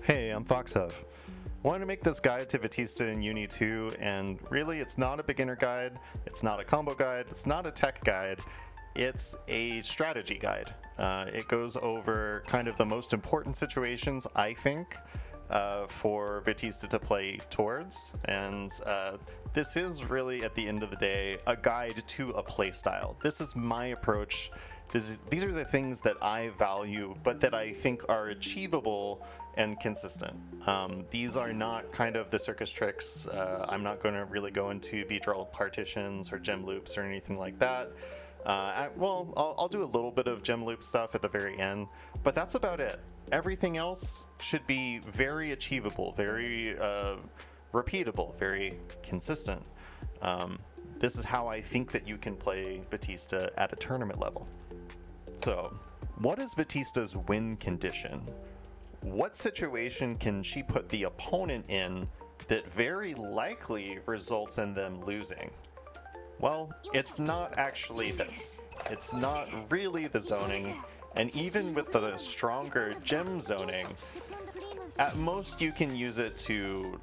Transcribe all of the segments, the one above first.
Hey, I'm FoxHuff. Wanted to make this guide to Vatista in UNI2, and really it's not a beginner guide, it's not a combo guide, it's not a tech guide, it's a strategy guide. It goes over kind of the most important situations, I think, for Vatista to play towards, and this is really, at the end of the day, a guide to a playstyle. This is my approach. These are the things that I value, but that I think are achievable and consistent. These are not kind of the circus tricks. I'm not going to really go into beat-rolled partitions or gem loops or anything like that. I'll do a little bit of gem loop stuff at the very end, but that's about it. Everything else should be very achievable, very repeatable, very consistent. This is how I think that you can play Vatista at a tournament level. So, what is Vatista's win condition? What situation can she put the opponent in that very likely results in them losing? Well, it's not actually this. It's not really the zoning, and even with the stronger gem zoning, at most you can use it to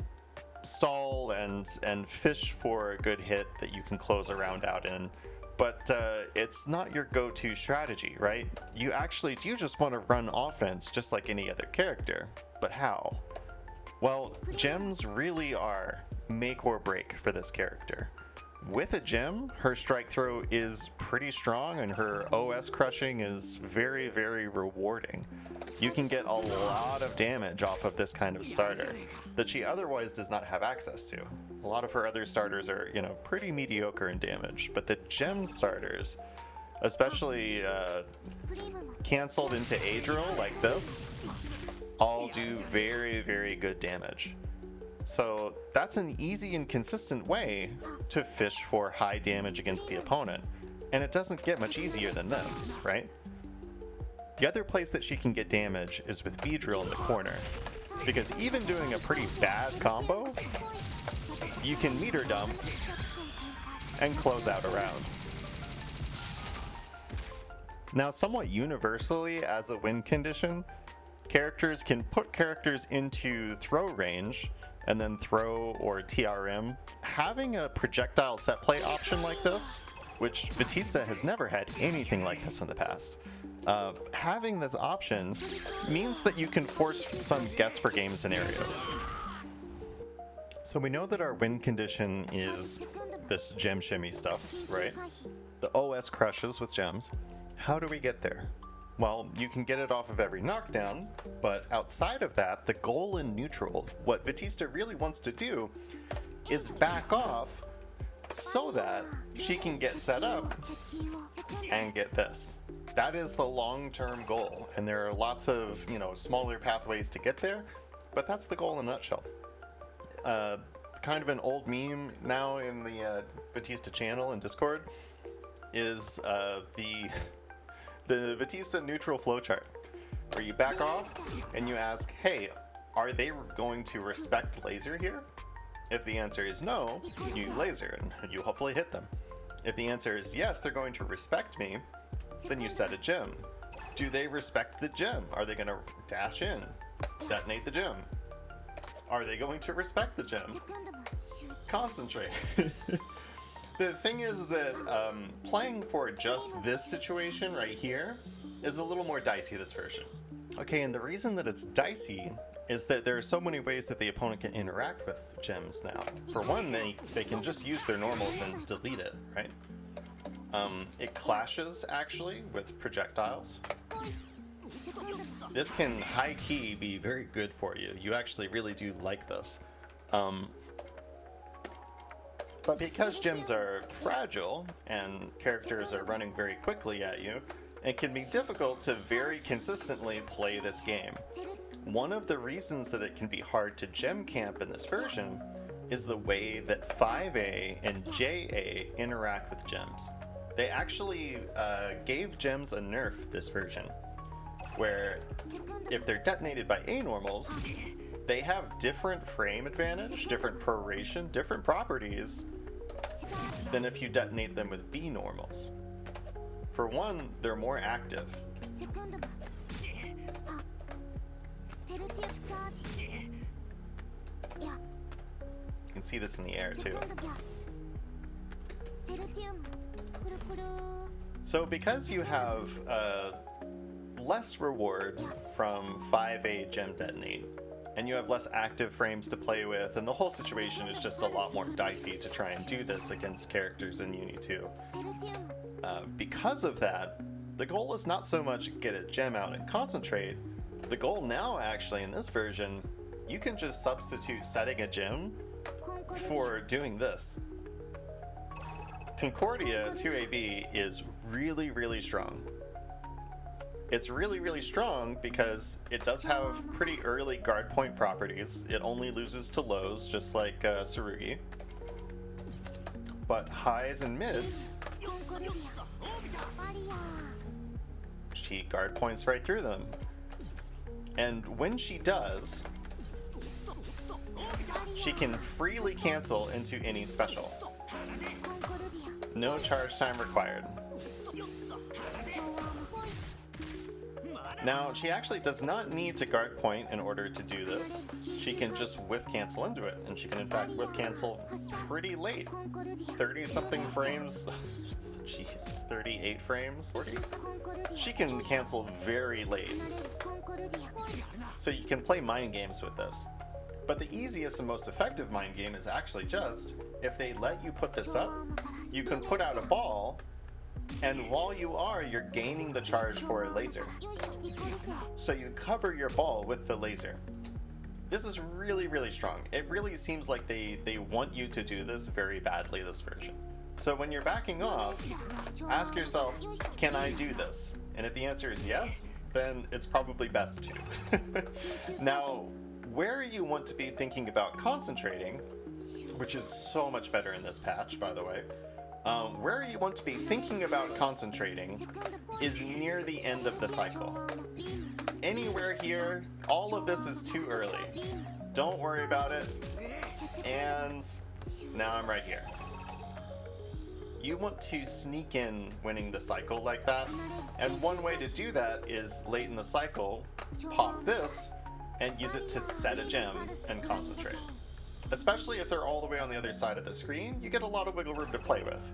stall and fish for a good hit that you can close a round out in. But it's not your go-to strategy, right? You just want to run offense just like any other character. But how? Well, gems really are make or break for this character. With a gem, her strike throw is pretty strong and her OS crushing is very, very rewarding. You can get a lot of damage off of this kind of starter that she otherwise does not have access to. A lot of her other starters are, pretty mediocre in damage, but the gem starters, especially canceled into Adriel like this, all do very, very good damage. So that's an easy and consistent way to fish for high damage against the opponent, and it doesn't get much easier than this, right? The other place that she can get damage is with Beedrill in the corner, because even doing a pretty bad combo, you can meter dump and close out a round. Now, somewhat universally as a win condition, characters can put characters into throw range and then throw or TRM. Having a projectile set play option like this, which Vatista has never had anything like this in the past, having this option means that you can force some guess for game scenarios. So we know that our win condition is this gem shimmy stuff, right? The OS crushes with gems. How do we get there? Well, you can get it off of every knockdown, but outside of that, the goal in neutral, what Vatista really wants to do, is back off so that she can get set up and get this. That is the long-term goal, and there are lots of, smaller pathways to get there, but that's the goal in a nutshell. Kind of an old meme now in the Vatista channel and Discord is the Vatista neutral flowchart, where you back off and you ask, hey, are they going to respect laser here? If the answer is no, you laser and you hopefully hit them. If the answer is yes, they're going to respect me, then you set a gem. Do they respect the gem? Are they going to dash in, detonate the gem? Are they going to respect the gem? Concentrate. The thing is that playing for just this situation right here is a little more dicey this version. Okay, and the reason that it's dicey is that there are so many ways that the opponent can interact with gems now. For one, they can just use their normals and delete it, right? It clashes, actually, with projectiles. This can high-key be very good for you. You actually really do like this. But because gems are fragile and characters are running very quickly at you, it can be difficult to very consistently play this game. One of the reasons that it can be hard to gem camp in this version is the way that 5A and JA interact with gems. They actually gave gems a nerf this version, where if they're detonated by A normals, they have different frame advantage, different proration, different properties than if you detonate them with B normals. For one, they're more active. You can see this in the air too. So because you have less reward from 5A gem detonate, and you have less active frames to play with, and the whole situation is just a lot more dicey to try and do this against characters in UNI2. Because of that, the goal is not so much get a gem out and concentrate. The goal now, actually, in this version, you can just substitute setting a gem for doing this. Concordia 2AB is really, really strong. It's really, really strong because it does have pretty early guard point properties. It only loses to lows, just like Tsurugi. But highs and mids, she guard points right through them. And when she does, she can freely cancel into any special. No charge time required. Now, she actually does not need to guard point in order to do this. She can just whiff cancel into it, and she can in fact whiff cancel pretty late. 30-something frames. Jeez, 38 frames? 40? She can cancel very late. So you can play mind games with this. But the easiest and most effective mind game is actually just, if they let you put this up, you can put out a ball, and while you're gaining the charge for a laser. So you cover your ball with the laser. This is really, really strong. It really seems like they want you to do this very badly, this version. So when you're backing off, ask yourself, can I do this? And if the answer is yes, then it's probably best to. Now, where you want to be thinking about concentrating, which is so much better in this patch, by the way, where you want to be thinking about concentrating is near the end of the cycle. Anywhere here, all of this is too early. Don't worry about it. And now I'm right here. You want to sneak in winning the cycle like that, and one way to do that is late in the cycle, pop this, and use it to set a gem and concentrate. Especially if they're all the way on the other side of the screen, you get a lot of wiggle room to play with.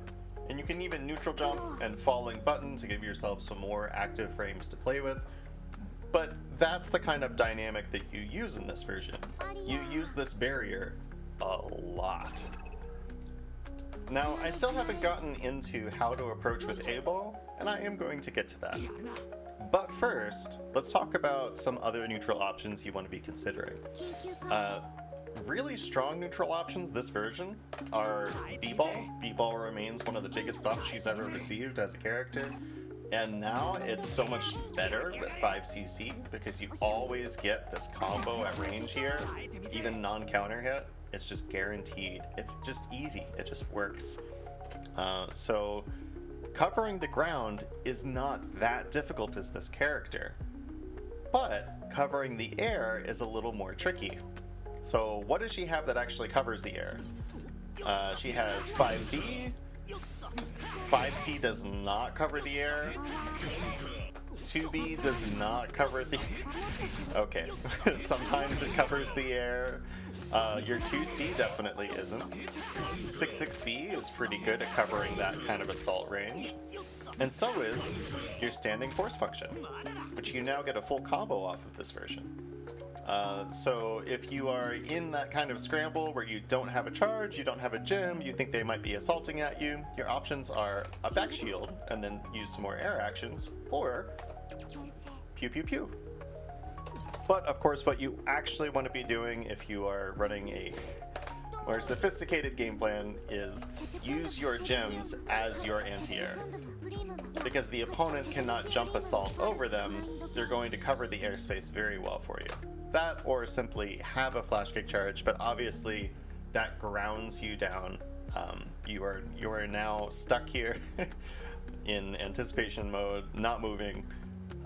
And you can even neutral jump and falling button to give yourself some more active frames to play with. But that's the kind of dynamic that you use in this version. You use this barrier a lot. Now, I still haven't gotten into how to approach with A-ball, and I am going to get to that. But first, let's talk about some other neutral options you want to be considering. Really strong neutral options this version are B-ball. B-ball remains one of the biggest buffs she's ever received as a character. And now it's so much better with 5cc because you always get this combo at range here, even non-counter hit. It's just guaranteed. It's just easy. It just works. So covering the ground is not that difficult as this character, but covering the air is a little more tricky. So what does she have that actually covers the air? She has 5B. 5C does not cover the air. 2B does not cover the... Okay, sometimes it covers the air. Your 2C definitely isn't. 66B is pretty good at covering that kind of assault range. And so is your standing force function, which you now get a full combo off of this version. So if you are in that kind of scramble where you don't have a charge, you don't have a gem, you think they might be assaulting at you, your options are a back shield and then use some more air actions, or pew pew pew. But of course what you actually want to be doing if you are running a more sophisticated game plan is use your gems as your anti-air. Because the opponent cannot jump assault over them, they're going to cover the airspace very well for you. That, or simply have a Flashkick charge, but obviously that grounds you down. You are now stuck here in anticipation mode, not moving,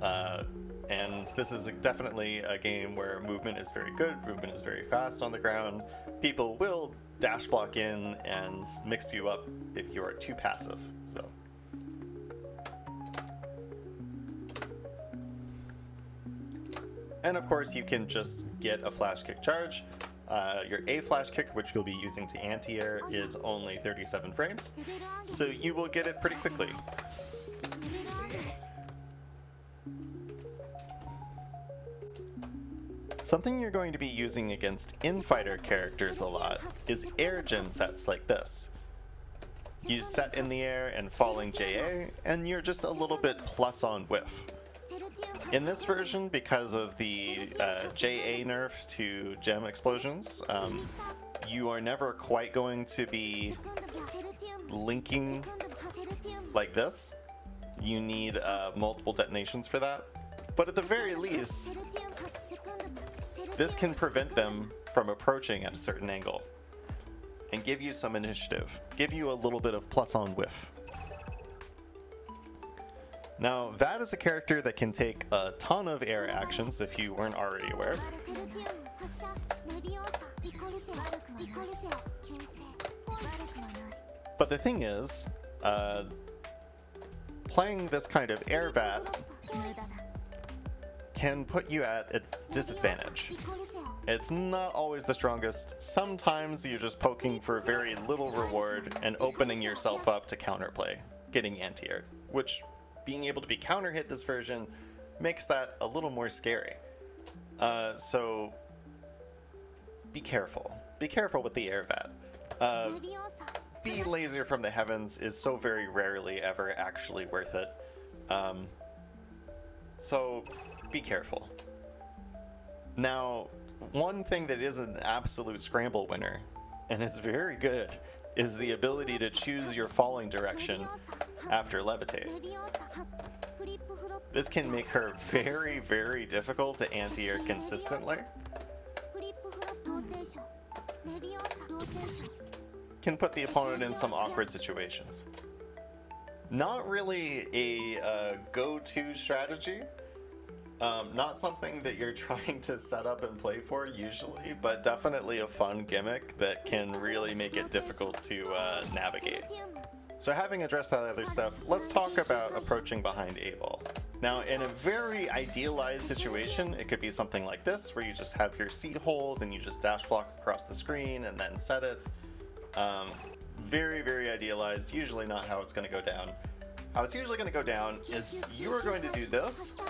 and this is definitely a game where movement is very good, movement is very fast on the ground. People will dash block in and mix you up if you are too passive. So. And of course, you can just get a flash kick charge. Your A flash kick, which you'll be using to anti-air, is only 37 frames, so you will get it pretty quickly. Something you're going to be using against in-fighter characters a lot is air gem sets like this. You set in the air and falling JA, and you're just a little bit plus on whiff. In this version, because of the JA nerf to gem explosions, you are never quite going to be linking like this. You need multiple detonations for that. But at the very least, this can prevent them from approaching at a certain angle and give you some initiative, give you a little bit of plus on whiff. Now, Vat is a character that can take a ton of air actions if you weren't already aware. But the thing is, playing this kind of air Vat can put you at a disadvantage. It's not always the strongest. Sometimes you're just poking for very little reward and opening yourself up to counterplay, getting anti-air, which being able to be counter hit this version makes that a little more scary. So be careful. Be careful with the air Vat. B Lazer from the heavens is so very rarely ever actually worth it. So be careful. Now, one thing that is an absolute scramble winner, and is very good, is the ability to choose your falling direction after levitate. This can make her very, very difficult to anti-air consistently. Can put the opponent in some awkward situations. Not really a go-to strategy. Not something that you're trying to set up and play for usually, but definitely a fun gimmick that can really make it difficult to navigate. So having addressed that other stuff, let's talk about approaching behind A ball. Now, in a very idealized situation, it could be something like this, where you just have your C hold and you just dash block across the screen and then set it. Very, very idealized, usually not how it's going to go down. How it's usually going to go down is you are going to do this,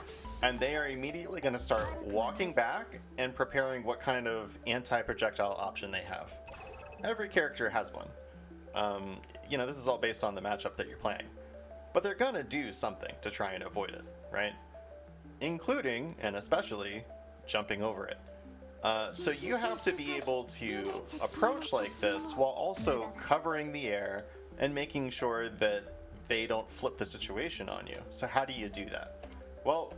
and they are immediately going to start walking back and preparing what kind of anti-projectile option they have. Every character has one. You know, this is all based on the matchup that you're playing. But they're going to do something to try and avoid it, right? Including, and especially, jumping over it. So you have to be able to approach like this while also covering the air and making sure that they don't flip the situation on you. So how do you do that? Well,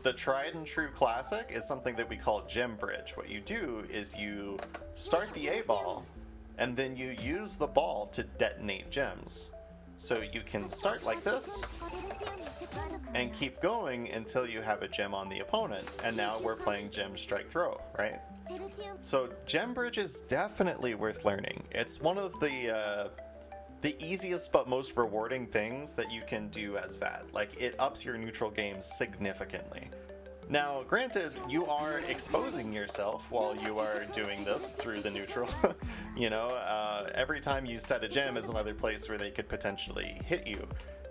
the tried and true classic is something that we call Gem Bridge. What you do is you start the A ball and then you use the ball to detonate gems. So you can start like this and keep going until you have a gem on the opponent. And now we're playing Gem Strike Throw, right? So Gem Bridge is definitely worth learning. It's one of the easiest but most rewarding things that you can do as Vat. Like, it ups your neutral game significantly. Now, granted, you are exposing yourself while you are doing this through the neutral. You know, every time you set a gem is another place where they could potentially hit you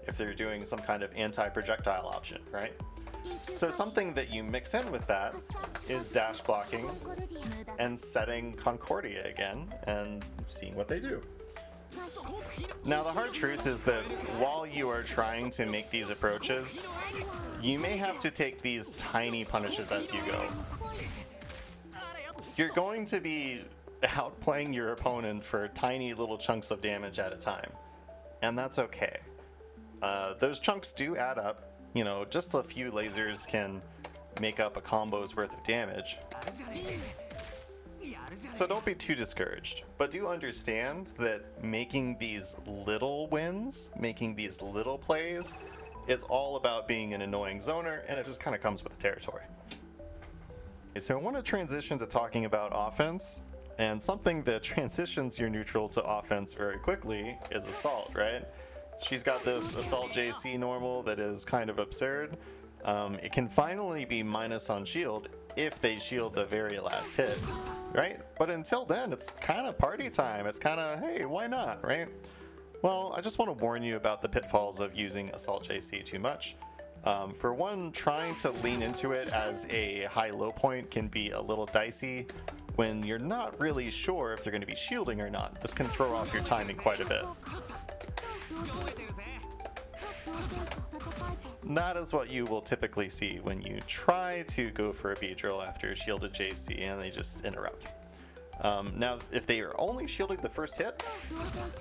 if they're doing some kind of anti-projectile option, right? So something that you mix in with that is dash blocking and setting Concordia again and seeing what they do. Now, the hard truth is that while you are trying to make these approaches, you may have to take these tiny punishes as you go. You're going to be outplaying your opponent for tiny little chunks of damage at a time, and that's okay. Those chunks do add up. You know, just a few lasers can make up a combo's worth of damage. So don't be too discouraged, but do understand that making these little wins, making these little plays, is all about being an annoying zoner, and it just kind of comes with the territory. Okay, so I want to transition to talking about offense, and something that transitions your neutral to offense very quickly is Assault, right? She's got this Assault JC normal that is kind of absurd. It can finally be minus on shield if they shield the very last hit, right? But until then, it's kind of party time. It's kind of, hey, why not, right? Well, I just want to warn you about the pitfalls of using Assault JC too much. For one, trying to lean into it as a high-low point can be a little dicey when you're not really sure if they're going to be shielding or not. This can throw off your timing quite a bit. That is what you will typically see when you try to go for a B-drill after shielded JC and they just interrupt. Now, if they are only shielding the first hit,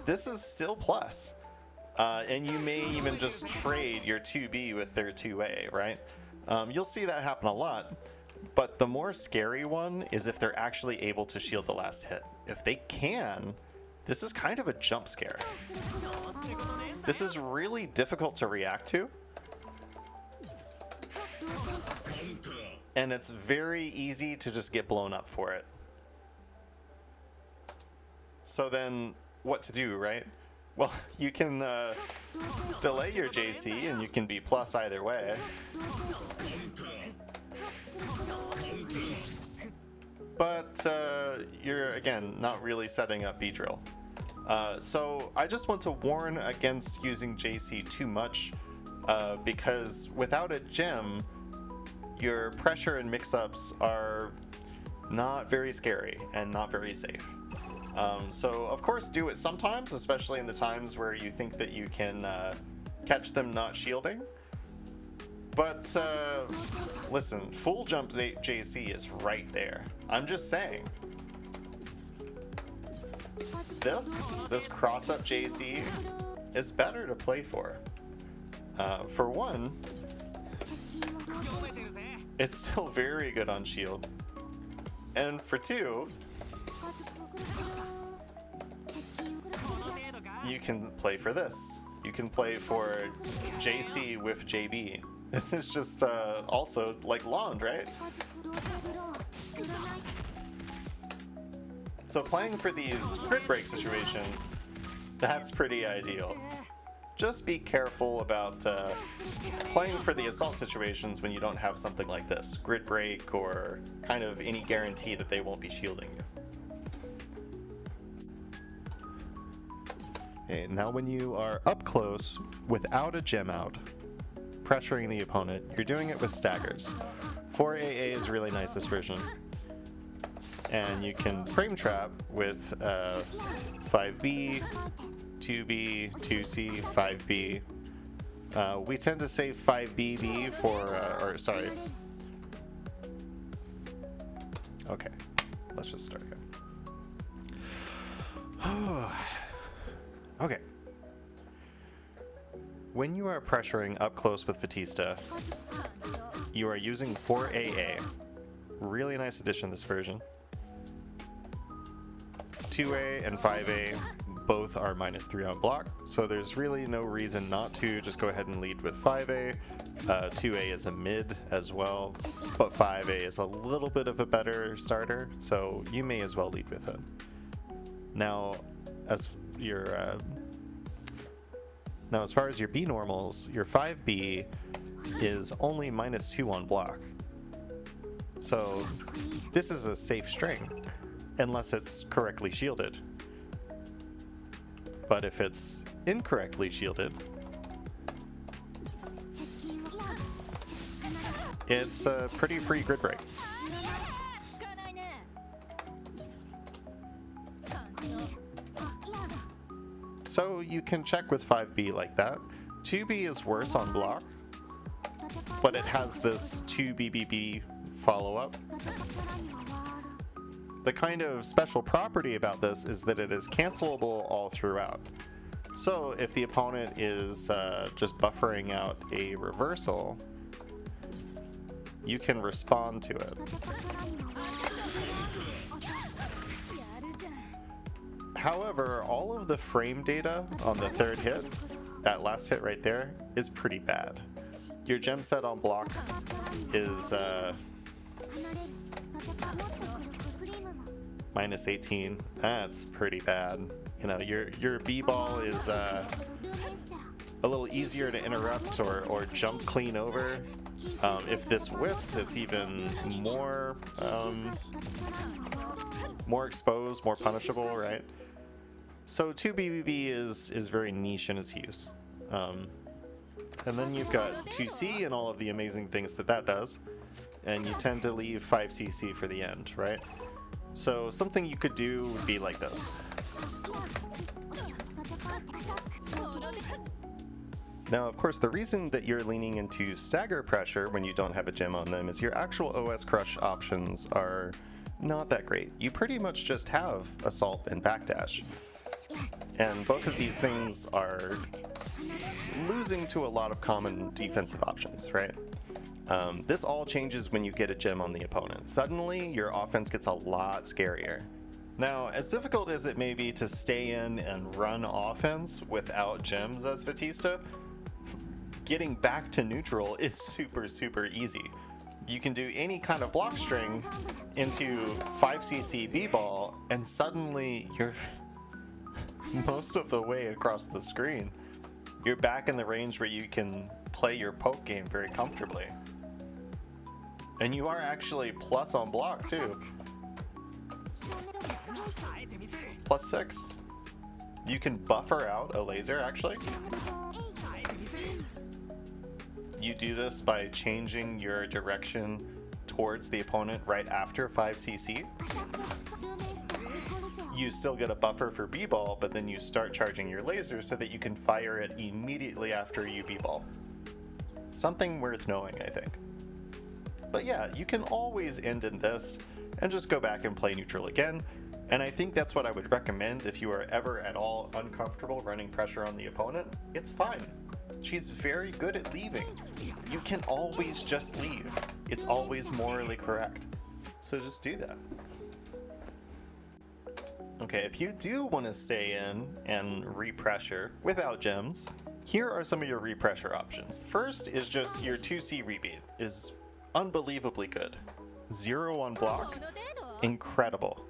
this is still plus. And you may even just trade your 2B with their 2A, right? You'll see that happen a lot. But the more scary one is if they're actually able to shield the last hit. If they can, this is kind of a jump scare. This is really difficult to react to. And it's very easy to just get blown up for it. So then, what to do, right? Well, you can delay your JC and you can be plus either way. But you're, again, not really setting up B-drill. So I just want to warn against using JC too much because without a gem, your pressure and mix-ups are not very scary and not very safe. So of course do it sometimes, especially in the times where you think that you can catch them not shielding. But listen, full jump JC is right there. I'm just saying. This cross-up JC is better to play for. For one, it's still very good on shield. And for two, you can play for this. You can play for JC with JB. This is just also like Lond, right? So playing for these grid break situations, that's pretty ideal. Just be careful about playing for the assault situations when you don't have something like this, grid break or kind of any guarantee that they won't be shielding you. Okay, now when you are up close without a gem out, pressuring the opponent, you're doing it with Staggers. 4AA is really nice this version. And you can frame trap with 5B, 2B, 2C, 5B. We tend to say 5BB for, or sorry. Okay, let's just start again. Okay. When you are pressuring up close with Vatista, you are using 4AA. Really nice addition this version. 2A and 5A both are -3 on block, so there's really no reason not to just go ahead and lead with 5A. 2A is a mid as well, but 5A is a little bit of a better starter, so you may as well lead with it. Now, as far as your B normals, your 5B is only -2 on block. So this is a safe string, unless it's correctly shielded. But if it's incorrectly shielded, it's a pretty free grid break. So you can check with 5B like that. 2B is worse on block, but it has this 2BBB follow-up. The kind of special property about this is that it is cancelable all throughout. So if the opponent is just buffering out a reversal, you can respond to it. However, all of the frame data on the third hit, that last hit right there, is pretty bad. Your gem set on block is -18. That's pretty bad. You know, your B-ball is a little easier to interrupt or jump clean over. If this whiffs, it's even more more exposed, more punishable, right? So 2BBB is very niche in its use. And then you've got 2C and all of the amazing things that that does, and you tend to leave 5CC for the end, right? So something you could do would be like this. Now, of course, the reason that you're leaning into Stagger Pressure when you don't have a gem on them is your actual OS crush options are not that great. You pretty much just have Assault and Backdash. And both of these things are losing to a lot of common defensive options, right? This all changes when you get a gem on the opponent. Suddenly, your offense gets a lot scarier. Now, as difficult as it may be to stay in and run offense without gems as Vatista, getting back to neutral is super easy. You can do any kind of block string into 5cc b-ball, and suddenly you're most of the way across the screen. You're back in the range where you can play your poke game very comfortably. And you are actually plus on block too. +6. You can buffer out a laser actually. You do this by changing your direction towards the opponent right after 5cc. You still get a buffer for b-ball, but then you start charging your laser so that you can fire it immediately after you b-ball. Something worth knowing, I think. But yeah, you can always end in this and just go back and play neutral again, and I think that's what I would recommend if you are ever at all uncomfortable running pressure on the opponent. It's fine. She's very good at leaving. You can always just leave. It's always morally correct. So just do that. Okay, if you do want to stay in and repressure without gems, here are some of your repressure options. First is just your 2C rebeat is unbelievably good. 0 on block, incredible.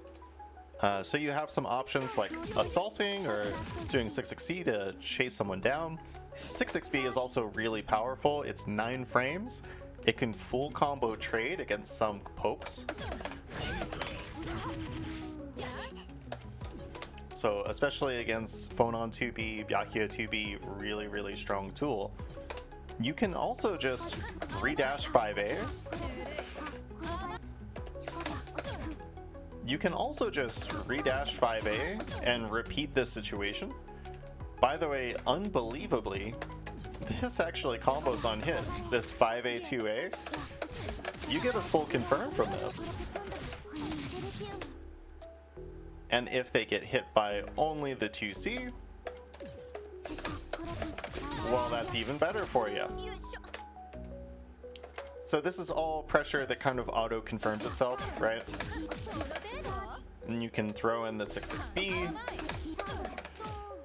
So you have some options like assaulting or doing 6xp to chase someone down. 6xp is also really powerful. It's 9 frames. It can full combo trade against some pokes. So especially against Phonon 2B, Byakuya 2B, really strong tool. You can also just redash 5A. You can also just redash 5A and repeat this situation. By the way, unbelievably, this actually combos on hit. This 5A, 2A. You get a full confirm from this. And if they get hit by only the 2C, well, that's even better for you. So this is all pressure that kind of auto confirms itself, right? And you can throw in the 6xp.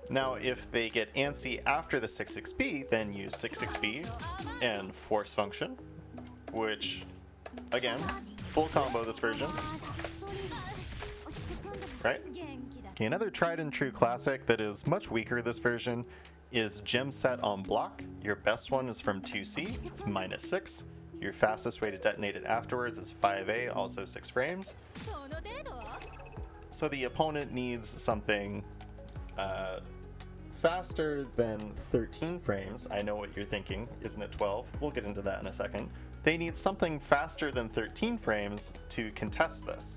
Now, if they get antsy after the 6xp, then use 6xp and force function, which, again, full combo this version. Right? Okay, another tried and true classic that is much weaker this version is gem set on block. Your best one is from 2C, it's -6. Your fastest way to detonate it afterwards is 5A, also 6 frames. So the opponent needs something faster than 13 frames. I know what you're thinking, isn't it 12? We'll get into that in a second. They need something faster than 13 frames to contest this.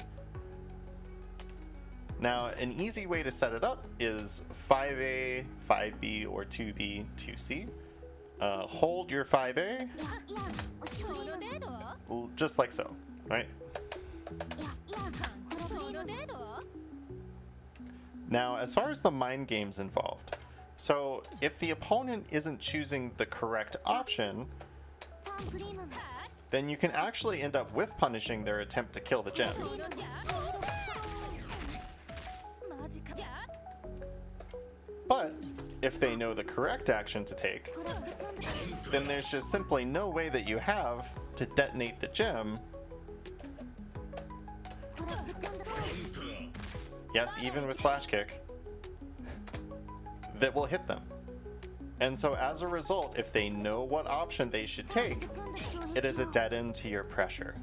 Now, an easy way to set it up is 5A, 5B, or 2B, 2C. Hold your 5A, just like so, right? Now, as far as the mind games involved, so if the opponent isn't choosing the correct option, then you can actually end up whiff punishing their attempt to kill the gem. But if they know the correct action to take, then there's just simply no way that you have to detonate the gem. Yes, even with Flashkick, that will hit them. And so as a result, if they know what option they should take, it is a dead end to your pressure.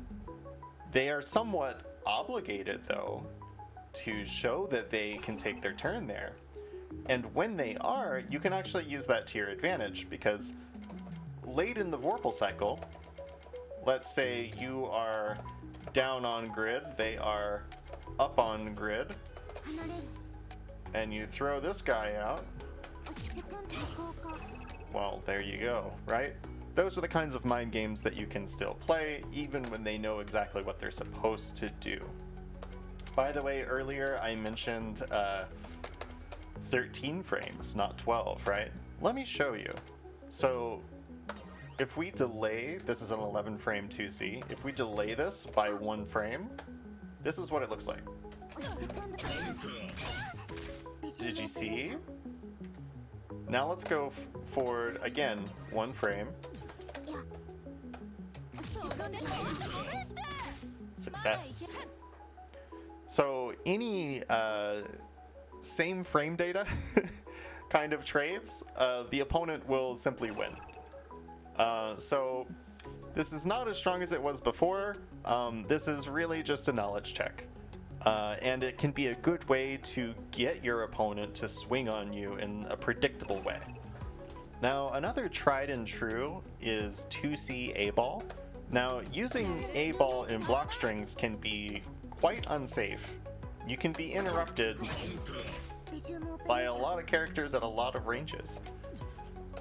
They are somewhat obligated, though, to show that they can take their turn there. And when they are, you can actually use that to your advantage, because late in the Vorpal cycle, let's say you are down on grid, they are up on grid, and you throw this guy out, well, there you go, right? Those are the kinds of mind games that you can still play, even when they know exactly what they're supposed to do. By the way, earlier I mentioned 13 frames, not 12, right? Let me show you. So if we delay, this is an 11 frame 2C, if we delay this by 1 frame, this is what it looks like. Did you see? Now let's go forward again, 1 frame. Success. So any same frame data kind of trades, the opponent will simply win. So this is not as strong as it was before. This is really just a knowledge check. And it can be a good way to get your opponent to swing on you in a predictable way. Now, another tried and true is 2C A-ball. Now, using A-ball in block strings can be quite unsafe. You can be interrupted by a lot of characters at a lot of ranges.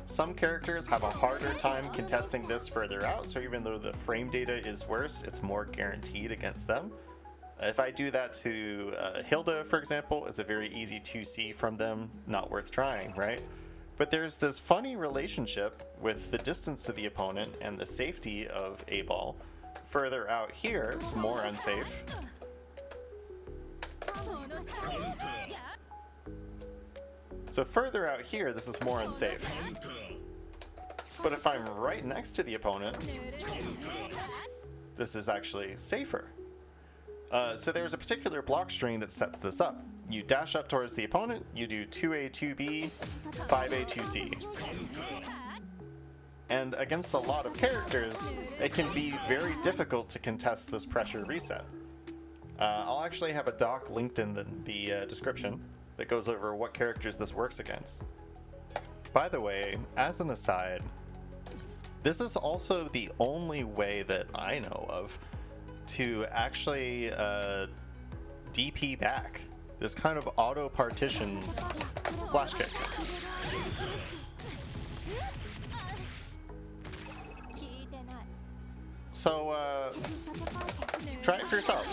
Some characters have a harder time contesting this further out, so even though the frame data is worse, it's more guaranteed against them. If I do that to Hilda, for example, it's a very easy 2C from them, not worth trying, right? But there's this funny relationship with the distance to the opponent and the safety of A-ball. Further out here, it's more unsafe. So further out here, this is more unsafe. But if I'm right next to the opponent, this is actually safer. So there's a particular block string that sets this up. You dash up towards the opponent, you do 2A, 2B, 5A, 2C. And against a lot of characters, it can be very difficult to contest this pressure reset. I'll actually have a doc linked in the description that goes over what characters this works against. By the way, as an aside, this is also the only way that I know of to actually DP back. This kind of auto partitions flash kick. So try it for yourself.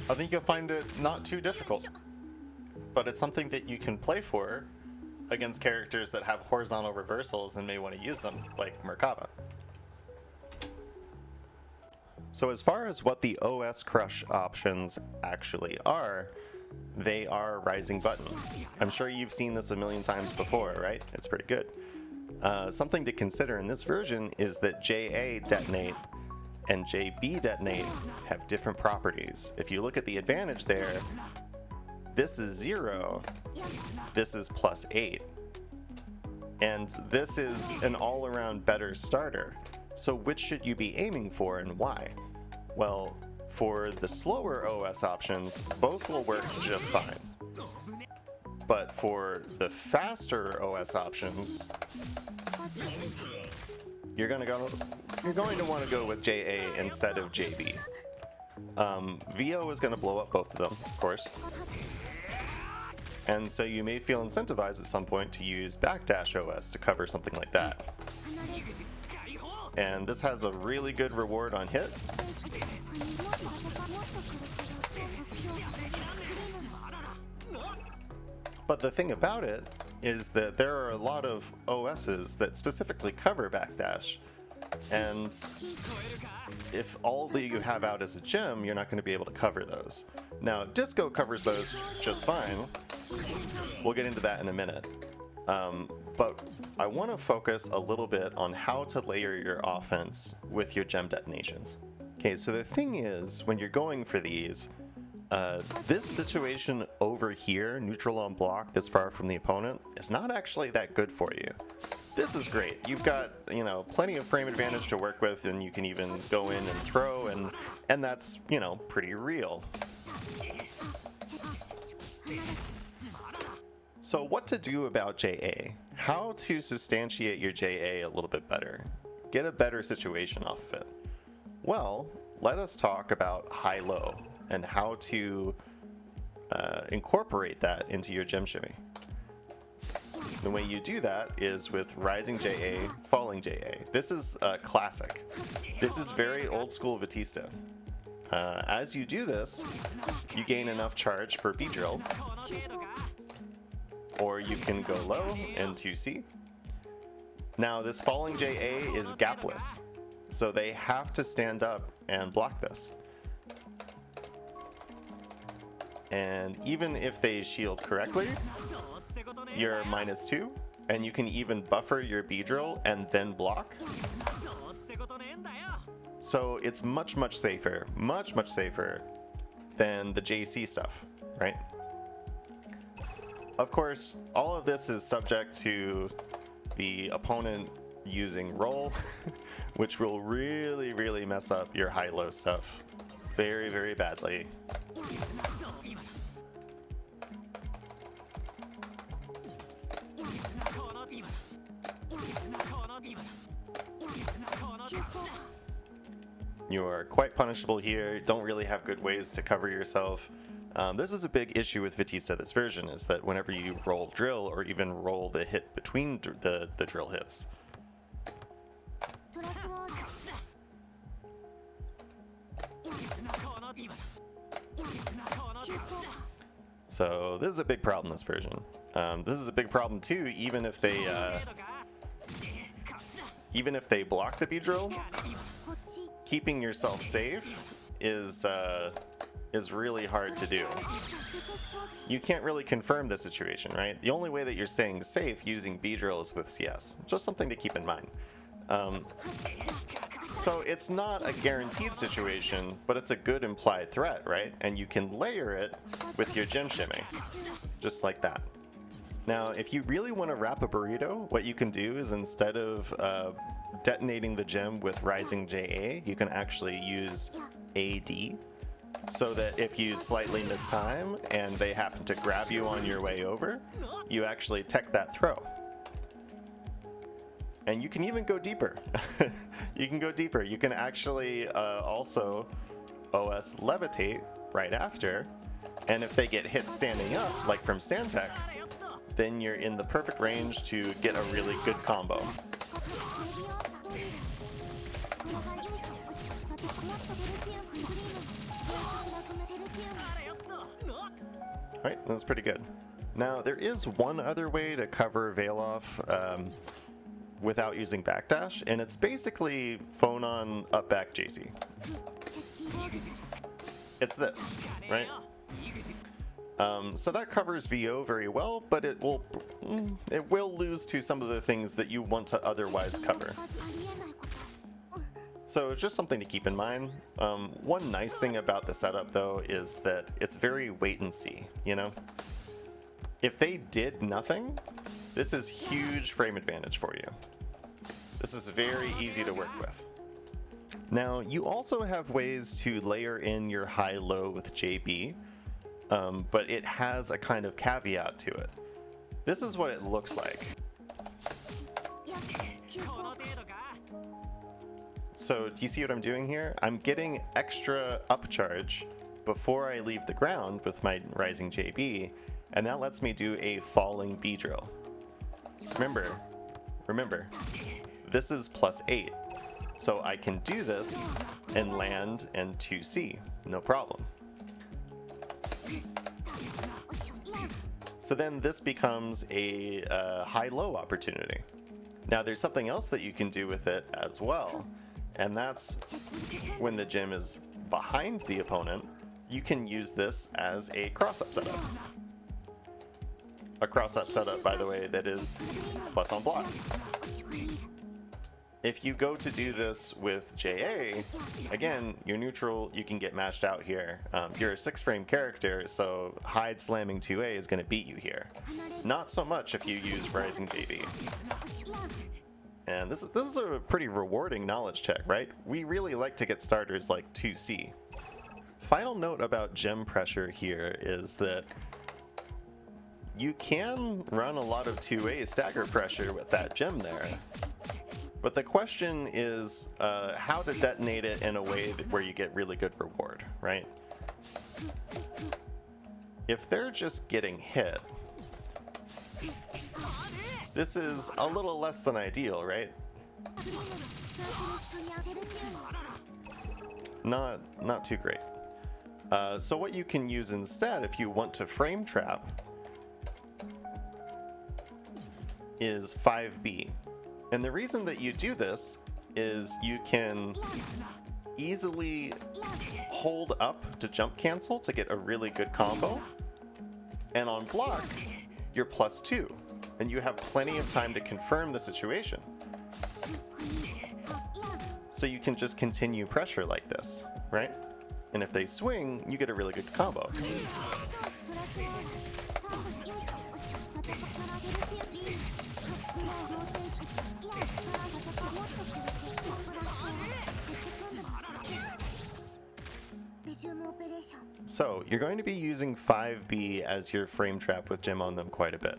I think you'll find it not too difficult, but it's something that you can play for against characters that have horizontal reversals and may want to use them, like Merkava. So as far as what the OS crush options actually are, they are rising button. I'm sure you've seen this a million times before, right? It's pretty good. Something to consider in this version is that JA detonate and JB detonate have different properties. If you look at the advantage there, this is 0, this is +8. And this is an all-around better starter. So which should you be aiming for and why? Well, for the slower OS options, both will work just fine. But for the faster OS options, you're going to want to go with JA instead of JB. VO is going to blow up both of them, of course. And so you may feel incentivized at some point to use backdash OS to cover something like that. And this has a really good reward on hit. But the thing about it is that there are a lot of OSs that specifically cover backdash. And if all that you have out is a gem, you're not going to be able to cover those. Now, Disco covers those just fine. We'll get into that in a minute. But I want to focus a little bit on how to layer your offense with your gem detonations. Okay, so the thing is, when you're going for these, This situation over here, neutral on block this far from the opponent, is not actually that good for you. This is great. You've got, you know, plenty of frame advantage to work with, and you can even go in and throw, and that's, you know, pretty real. So what to do about JA? How to substantiate your JA a little bit better? Get a better situation off of it? Well, let us talk about high-low and how to incorporate that into your gem shimmy. The way you do that is with rising JA, falling JA. This is a classic. This is very old school Vatista. As you do this, you gain enough charge for B drill, or you can go low and 2C. Now this falling JA is gapless, so they have to stand up and block this. And even if they shield correctly, you're -2, and you can even buffer your B drill and then block. So it's much safer, much safer than the JC stuff, right? Of course, all of this is subject to the opponent using roll, which will really mess up your high-low stuff very badly. You are quite punishable here, don't really have good ways to cover yourself. This is a big issue with Vatista this version, is that whenever you roll drill or even roll the hit between the drill hits, so this is a big problem this version. This is a big problem too, even if they block the B drill. Keeping yourself safe is really hard to do. You can't really confirm the situation, right? The only way that you're staying safe using B drill is with CS. Just something to keep in mind. So it's not a guaranteed situation, but it's a good implied threat, right? And you can layer it with your gem shimmy, just like that. Now, if you really want to wrap a burrito, what you can do is instead of detonating the gem with rising JA, you can actually use AD, so that if you slightly miss time and they happen to grab you on your way over, you actually tech that throw. And you can even go deeper. You can go deeper. You can actually also OS levitate right after, and if they get hit standing up, like from stand tech, then you're in the perfect range to get a really good combo. Right, that's pretty good. Now, there is one other way to cover veil off without using backdash, and it's basically phone on up back JC. It's this, right? So that covers VO very well, but it will lose to some of the things that you want to otherwise cover. So it's just something to keep in mind. One nice thing about the setup though is that it's very wait and see, you know? If they did nothing, this is huge frame advantage for you. This is very easy to work with. Now, you also have ways to layer in your high-low with JB, but it has a kind of caveat to it. This is what it looks like. So, do you see what I'm doing here? I'm getting extra upcharge before I leave the ground with my rising JB, and that lets me do a falling B drill. Remember, this is +8, so I can do this and land and 2C, no problem. So then this becomes a high-low opportunity. Now there's something else that you can do with it as well, and that's when the gem is behind the opponent, you can use this as a cross-up setup. A cross-up setup, by the way, that is plus on block. If you go to do this with JA, again, you're neutral, you can get matched out here. You're a 6-frame character, so hide slamming 2A is going to beat you here. Not so much if you use Rising Baby. And this is a pretty rewarding knowledge check, right? We really like to get starters like 2C. Final note about Gem Pressure here is that you can run a lot of 2A Stagger Pressure with that gem there. But the question is how to detonate it in a way where you get really good reward, right? If they're just getting hit, this is a little less than ideal, right? Not too great. So what you can use instead if you want to frame trap is 5B. And the reason that you do this is you can easily hold up to jump cancel to get a really good combo. And on block, you're +2. And you have plenty of time to confirm the situation. So you can just continue pressure like this, right? And if they swing, you get a really good combo. So you're going to be using 5B as your frame trap with Gem on them quite a bit.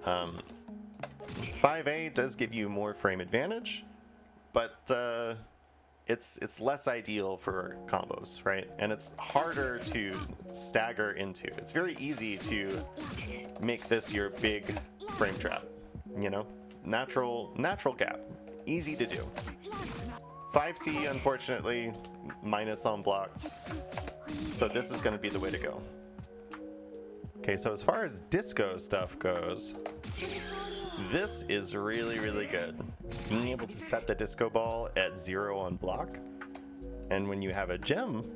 5A does give you more frame advantage, but it's less ideal for combos, right? And it's harder to stagger into. It's very easy to make this your big frame trap, you know? Natural gap, easy to do. 5C, unfortunately, minus on block. So this is going to be the way to go. Okay, so as far as disco stuff goes, this is really, really good. Being able to set the disco ball at 0 on block, and when you have a gem,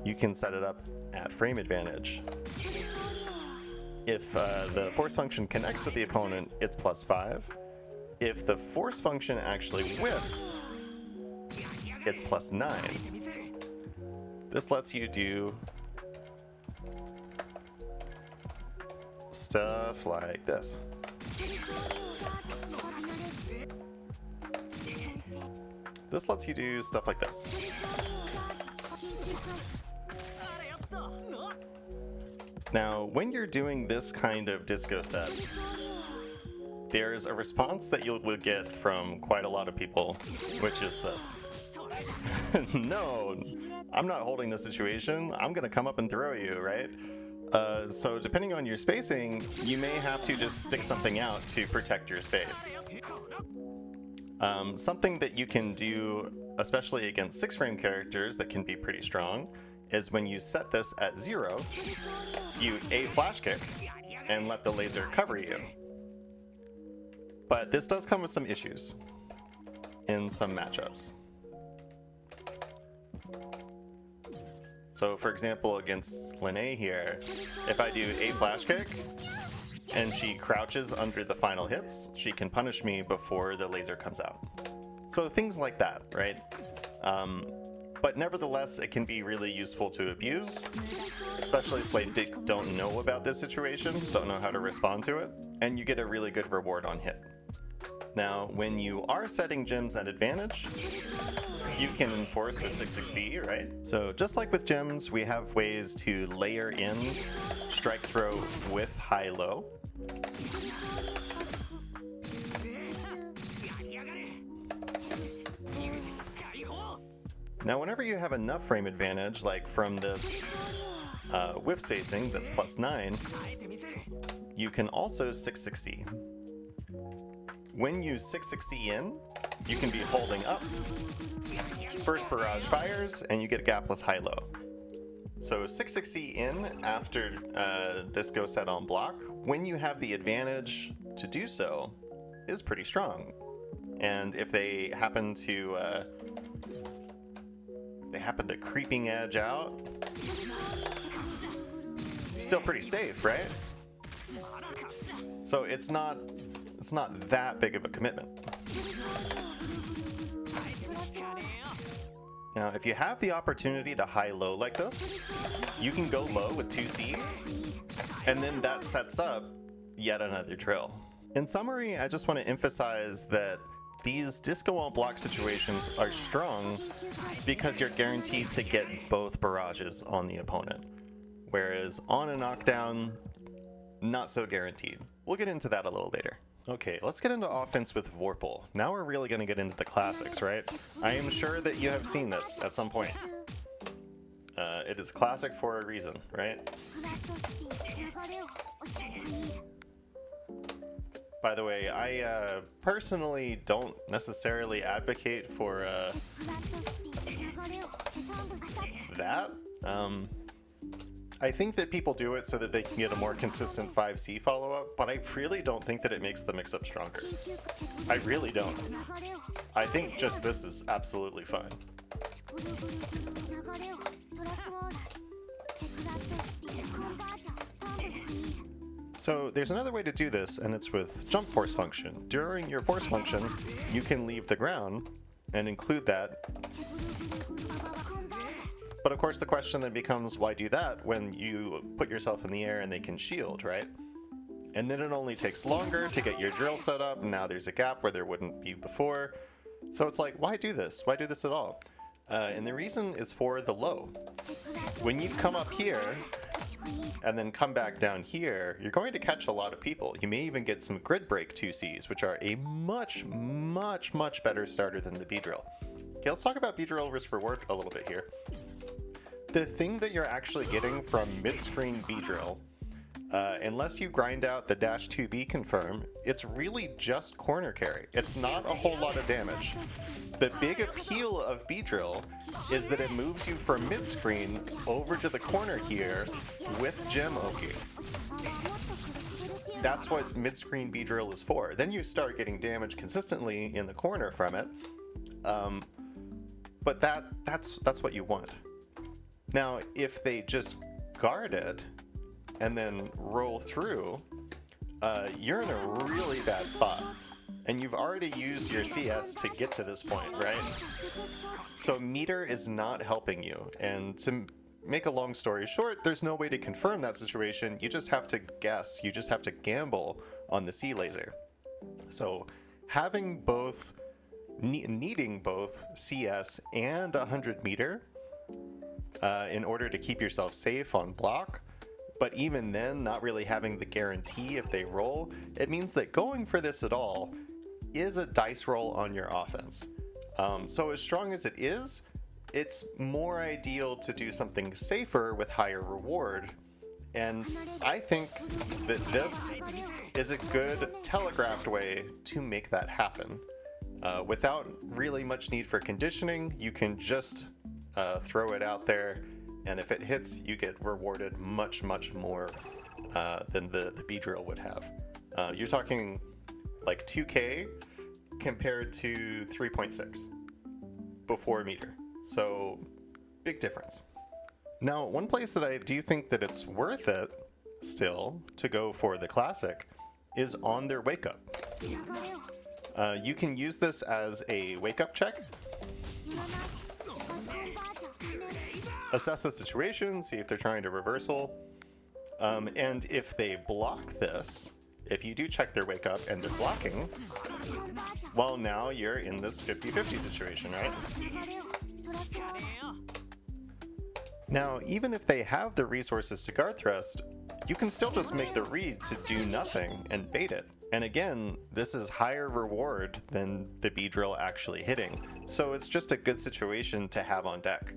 you can set it up at frame advantage. If the force function connects with the opponent, it's +5. If the force function actually whiffs, it's +9. This lets you do stuff like this. This lets you do stuff like this. Now, when you're doing this kind of disco set, there's a response that you will get from quite a lot of people, which is this. No, I'm not holding the situation. I'm gonna come up and throw you, right? So depending on your spacing, you may have to just stick something out to protect your space. Something that you can do, especially against 6-frame characters that can be pretty strong, is when you set this at 0, you A Flashkick and let the laser cover you. But this does come with some issues in some matchups. So for example, against Lene here, if I do A Flashkick and she crouches under the final hits, she can punish me before the laser comes out. So things like that, right? But nevertheless, it can be really useful to abuse, especially if they don't know about this situation, don't know how to respond to it, and you get a really good reward on hit. Now, when you are setting gems at advantage, you can enforce with 6-6B, right? So just like with gems, we have ways to layer in strike throw with high-low. Now, whenever you have enough frame advantage, like from this whiff spacing that's +9, you can also 6-6C. When you 6-6C in, you can be holding up. First barrage fires, and you get gapless high-low. So 6-6C in after disco set on block, when you have the advantage to do so, is pretty strong. And if they happen to creeping edge out, still pretty safe, right? So it's not that big of a commitment. Now, if you have the opportunity to high-low like this, you can go low with 2C, and then that sets up yet another drill. In summary, I just want to emphasize that these disco on block situations are strong because you're guaranteed to get both barrages on the opponent, whereas on a knockdown, not so guaranteed. We'll get into that a little later. Okay, let's get into offense with Vorpal. Now we're really going to get into the classics, right? I am sure that you have seen this at some point. It is classic for a reason, right? By the way, I personally don't necessarily advocate for that. I think that people do it so that they can get a more consistent 5C follow-up, but I really don't think that it makes the mix-up stronger. I really don't. I think just this is absolutely fine. So there's another way to do this, and it's with jump force function. During your force function, you can leave the ground and include that. But of course the question then becomes, why do that when you put yourself in the air and they can shield, right? And then it only takes longer to get your drill set up, and now there's a gap where there wouldn't be before. So it's like, why do this? Why do this at all? And the reason is for the low. When you come up here and then come back down here, you're going to catch a lot of people. You may even get some grid break 2Cs, which are a much, much, much better starter than the B-drill. Okay, let's talk about B-drill risk reward a little bit here. The thing that you're actually getting from mid-screen B-drill, unless you grind out the -2B confirm, it's really just corner carry. It's not a whole lot of damage. The big appeal of B-drill is that it moves you from mid-screen over to the corner here with Gem Oki. That's what mid-screen B-drill is for. Then you start getting damage consistently in the corner from it, but that's what you want. Now, if they just guard it and then roll through, you're in a really bad spot. And you've already used your CS to get to this point, right? So meter is not helping you. And to make a long story short, there's no way to confirm that situation. You just have to guess. You just have to gamble on the C Lazer. So having both, needing both CS and 100 meter in order to keep yourself safe on block, but even then not really having the guarantee if they roll, it means that going for this at all is a dice roll on your offense. So as strong as it is, it's more ideal to do something safer with higher reward. And I think that this is a good telegraphed way to make that happen. Without really much need for conditioning, you can just throw it out there, and if it hits, you get rewarded much, much more than the B-drill would have. You're talking like 2K compared to 3.6 before meter. So big difference. Now, one place that I do think that it's worth it still to go for the classic is on their wake up. You can use this as a wake up check. Assess the situation, see if they're trying to reversal. And if they block this, if you do check their wake up and they're blocking, well, now you're in this 50-50 situation, right? Now, even if they have the resources to guard thrust, you can still just make the read to do nothing and bait it. And again, this is higher reward than the B-drill actually hitting, so it's just a good situation to have on deck.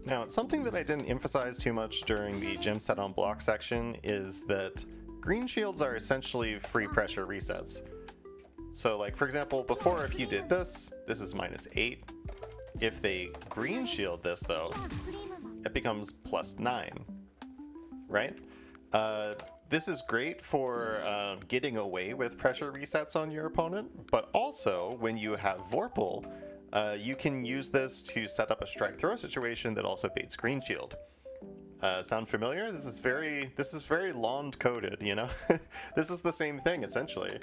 Now, something that I didn't emphasize too much during the gem set on block section is that green shields are essentially free pressure resets. So like, for example, before, if you did this, this is -8. If they green shield this though, it becomes +9, right? This is great for getting away with pressure resets on your opponent, but also when you have Vorpal, you can use this to set up a strike throw situation that also baits green shield. Sound familiar? This is very Lond coded, you know? This is the same thing essentially.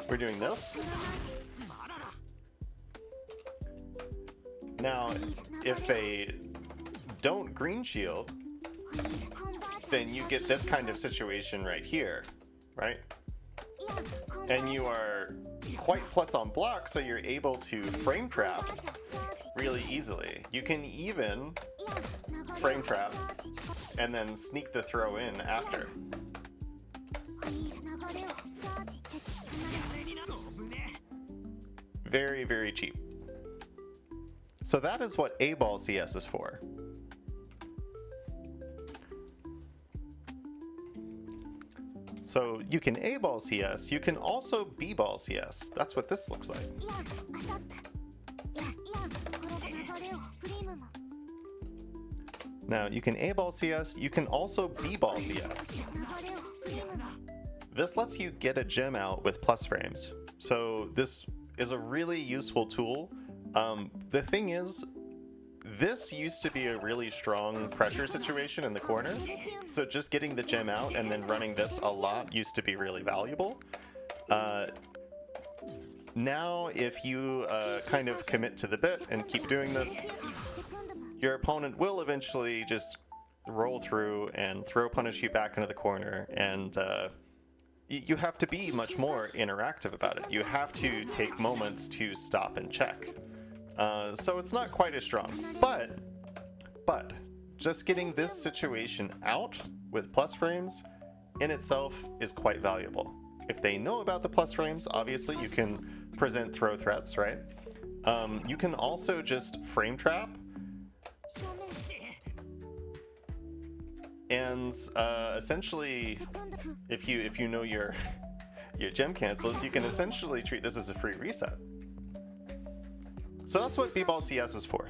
We're doing this. Now, if they don't green shield, then you get this kind of situation right here, right? And you are quite plus on block, so you're able to frame trap really easily. You can even frame trap and then sneak the throw in after. Very, very cheap. So that is what A-ball CS is for. So you can A-ball CS, you can also B-ball CS. That's what this looks like. Now you can A-ball CS, you can also B-ball CS. This lets you get a gem out with plus frames. So this is a really useful tool. The thing is, this used to be a really strong pressure situation in the corner, so just getting the gem out and then running this a lot used to be really valuable. Now, if you kind of commit to the bit and keep doing this, your opponent will eventually just roll through and throw punish you back into the corner, and you have to be much more interactive about it. You have to take moments to stop and check. So it's not quite as strong, but just getting this situation out with plus frames in itself is quite valuable. If they know about the plus frames, obviously you can present throw threats, right? You can also just frame trap and essentially, if you know your gem cancels, you can essentially treat this as a free reset. So that's what B-ball CS is for.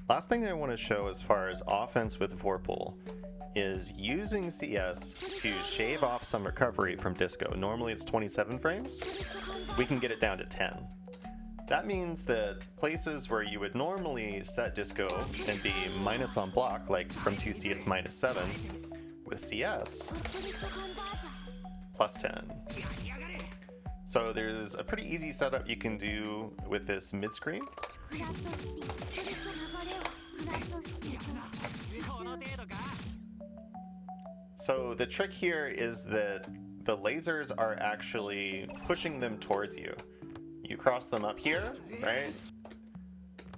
Last thing I want to show as far as offense with Vorpal is using CS to shave off some recovery from disco. Normally it's 27 frames. We can get it down to 10. That means that places where you would normally set disco and be minus on block, like from 2C it's -7, with CS, plus 10. So there's a pretty easy setup you can do with this mid-screen. So the trick here is that the lasers are actually pushing them towards you. You cross them up here, right?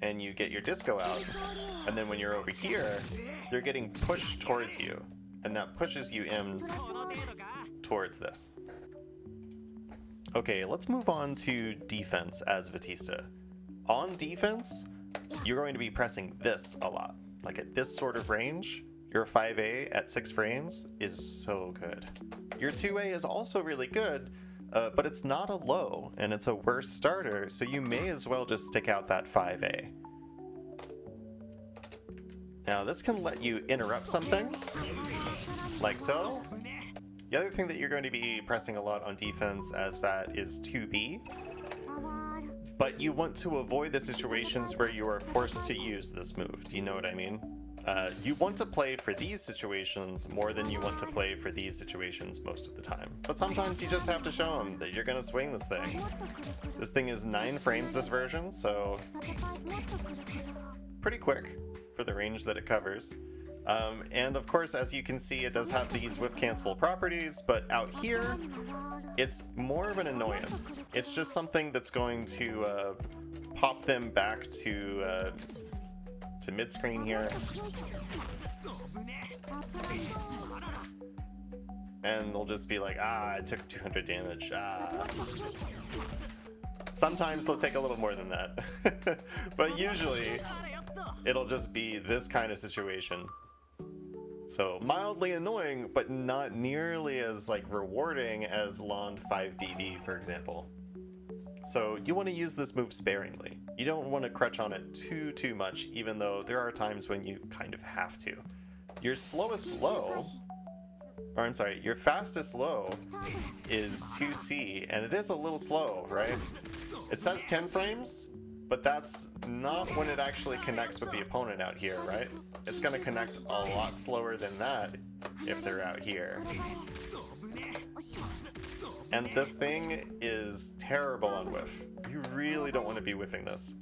And you get your disco out. And then when you're over here, they're getting pushed towards you. And that pushes you in towards this. Okay, let's move on to defense as Vatista. On defense, you're going to be pressing this a lot. Like at this sort of range, your 5A at 6 frames is so good. Your 2A is also really good, but it's not a low, and it's a worse starter, so you may as well just stick out that 5A. Now this can let you interrupt some things, like so. The other thing that you're going to be pressing a lot on defense as Vat is 2B, but you want to avoid the situations where you are forced to use this move. Do you know what I mean? You want to play for these situations more than you want to play for these situations most of the time. But sometimes you just have to show them that you're going to swing this thing. This thing is 9 frames this version, so pretty quick for the range that it covers. And of course, as you can see, it does have these whiff cancel properties, but out here, it's more of an annoyance. It's just something that's going to pop them back to mid-screen here. And they'll just be like, I took 200 damage, Sometimes they'll take a little more than that. But usually, it'll just be this kind of situation. So mildly annoying, but not nearly as rewarding as Lond 5BB, for example. So you want to use this move sparingly. You don't want to crutch on it too much, even though there are times when you kind of have to. Your slowest low, or I'm sorry, your fastest low is 2C, and it is a little slow, right? It says 10 frames, but that's not when it actually connects with the opponent out here, right? It's going to connect a lot slower than that if they're out here. And this thing is terrible on whiff. You really don't want to be whiffing this.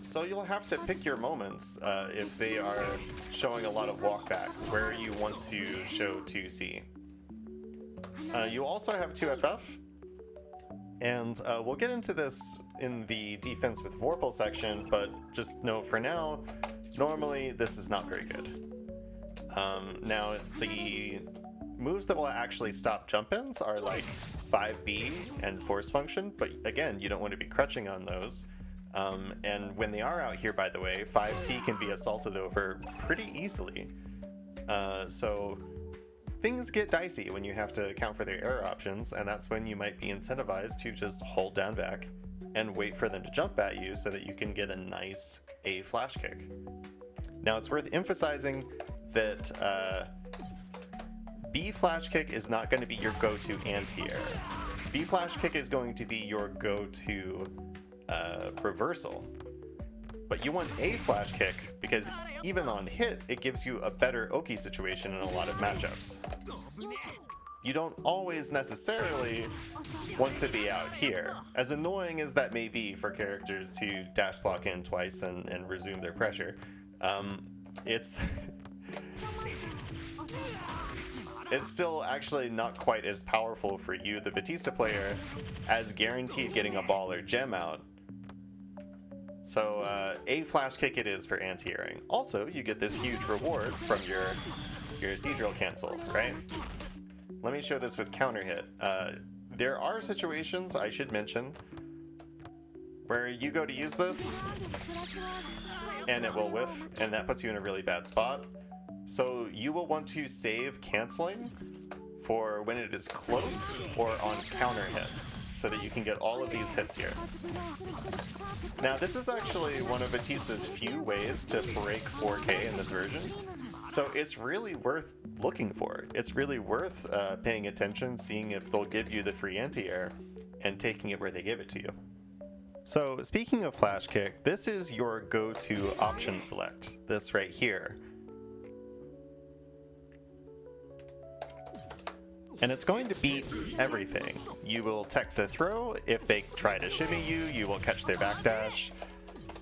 So you'll have to pick your moments if they are showing a lot of walkback, where you want to show 2C. You also have 2FF, and we'll get into this in the defense with Vorpal section, but just know for now, normally this is not very good. Now, the moves that will actually stop jump-ins are like 5B and Force Function, but again, you don't want to be crutching on those. And when they are out here, by the way, 5C can be assaulted over pretty easily. So things get dicey when you have to account for their error options, and that's when you might be incentivized to just hold down back and wait for them to jump at you so that you can get a nice A flash kick. Now, it's worth emphasizing that B flash kick is not going to be your go-to anti-air. B flash kick is going to be your go-to reversal. But you want A flash kick because even on hit, it gives you a better Oki situation in a lot of matchups. You don't always necessarily want to be out here, as annoying as that may be for characters to dash block in twice and resume their pressure. It's still actually not quite as powerful for you, the Vatista player, as guaranteed getting a ball or gem out. So A flash kick it is for anti-airing. Also, you get this huge reward from your C-drill cancel, right? Let me show this with counter hit. There are situations, I should mention, where you go to use this, and it will whiff, and that puts you in a really bad spot. So you will want to save canceling for when it is close or on counter hit, so that you can get all of these hits here. Now, this is actually one of Vatista's few ways to break 4K in this version, so it's really worth looking for. It's really worth paying attention, seeing if they'll give you the free anti-air, and taking it where they give it to you. So, speaking of flash kick, this is your go-to option select, this right here. And it's going to beat everything. You will tech the throw. If they try to shimmy you, you will catch their backdash.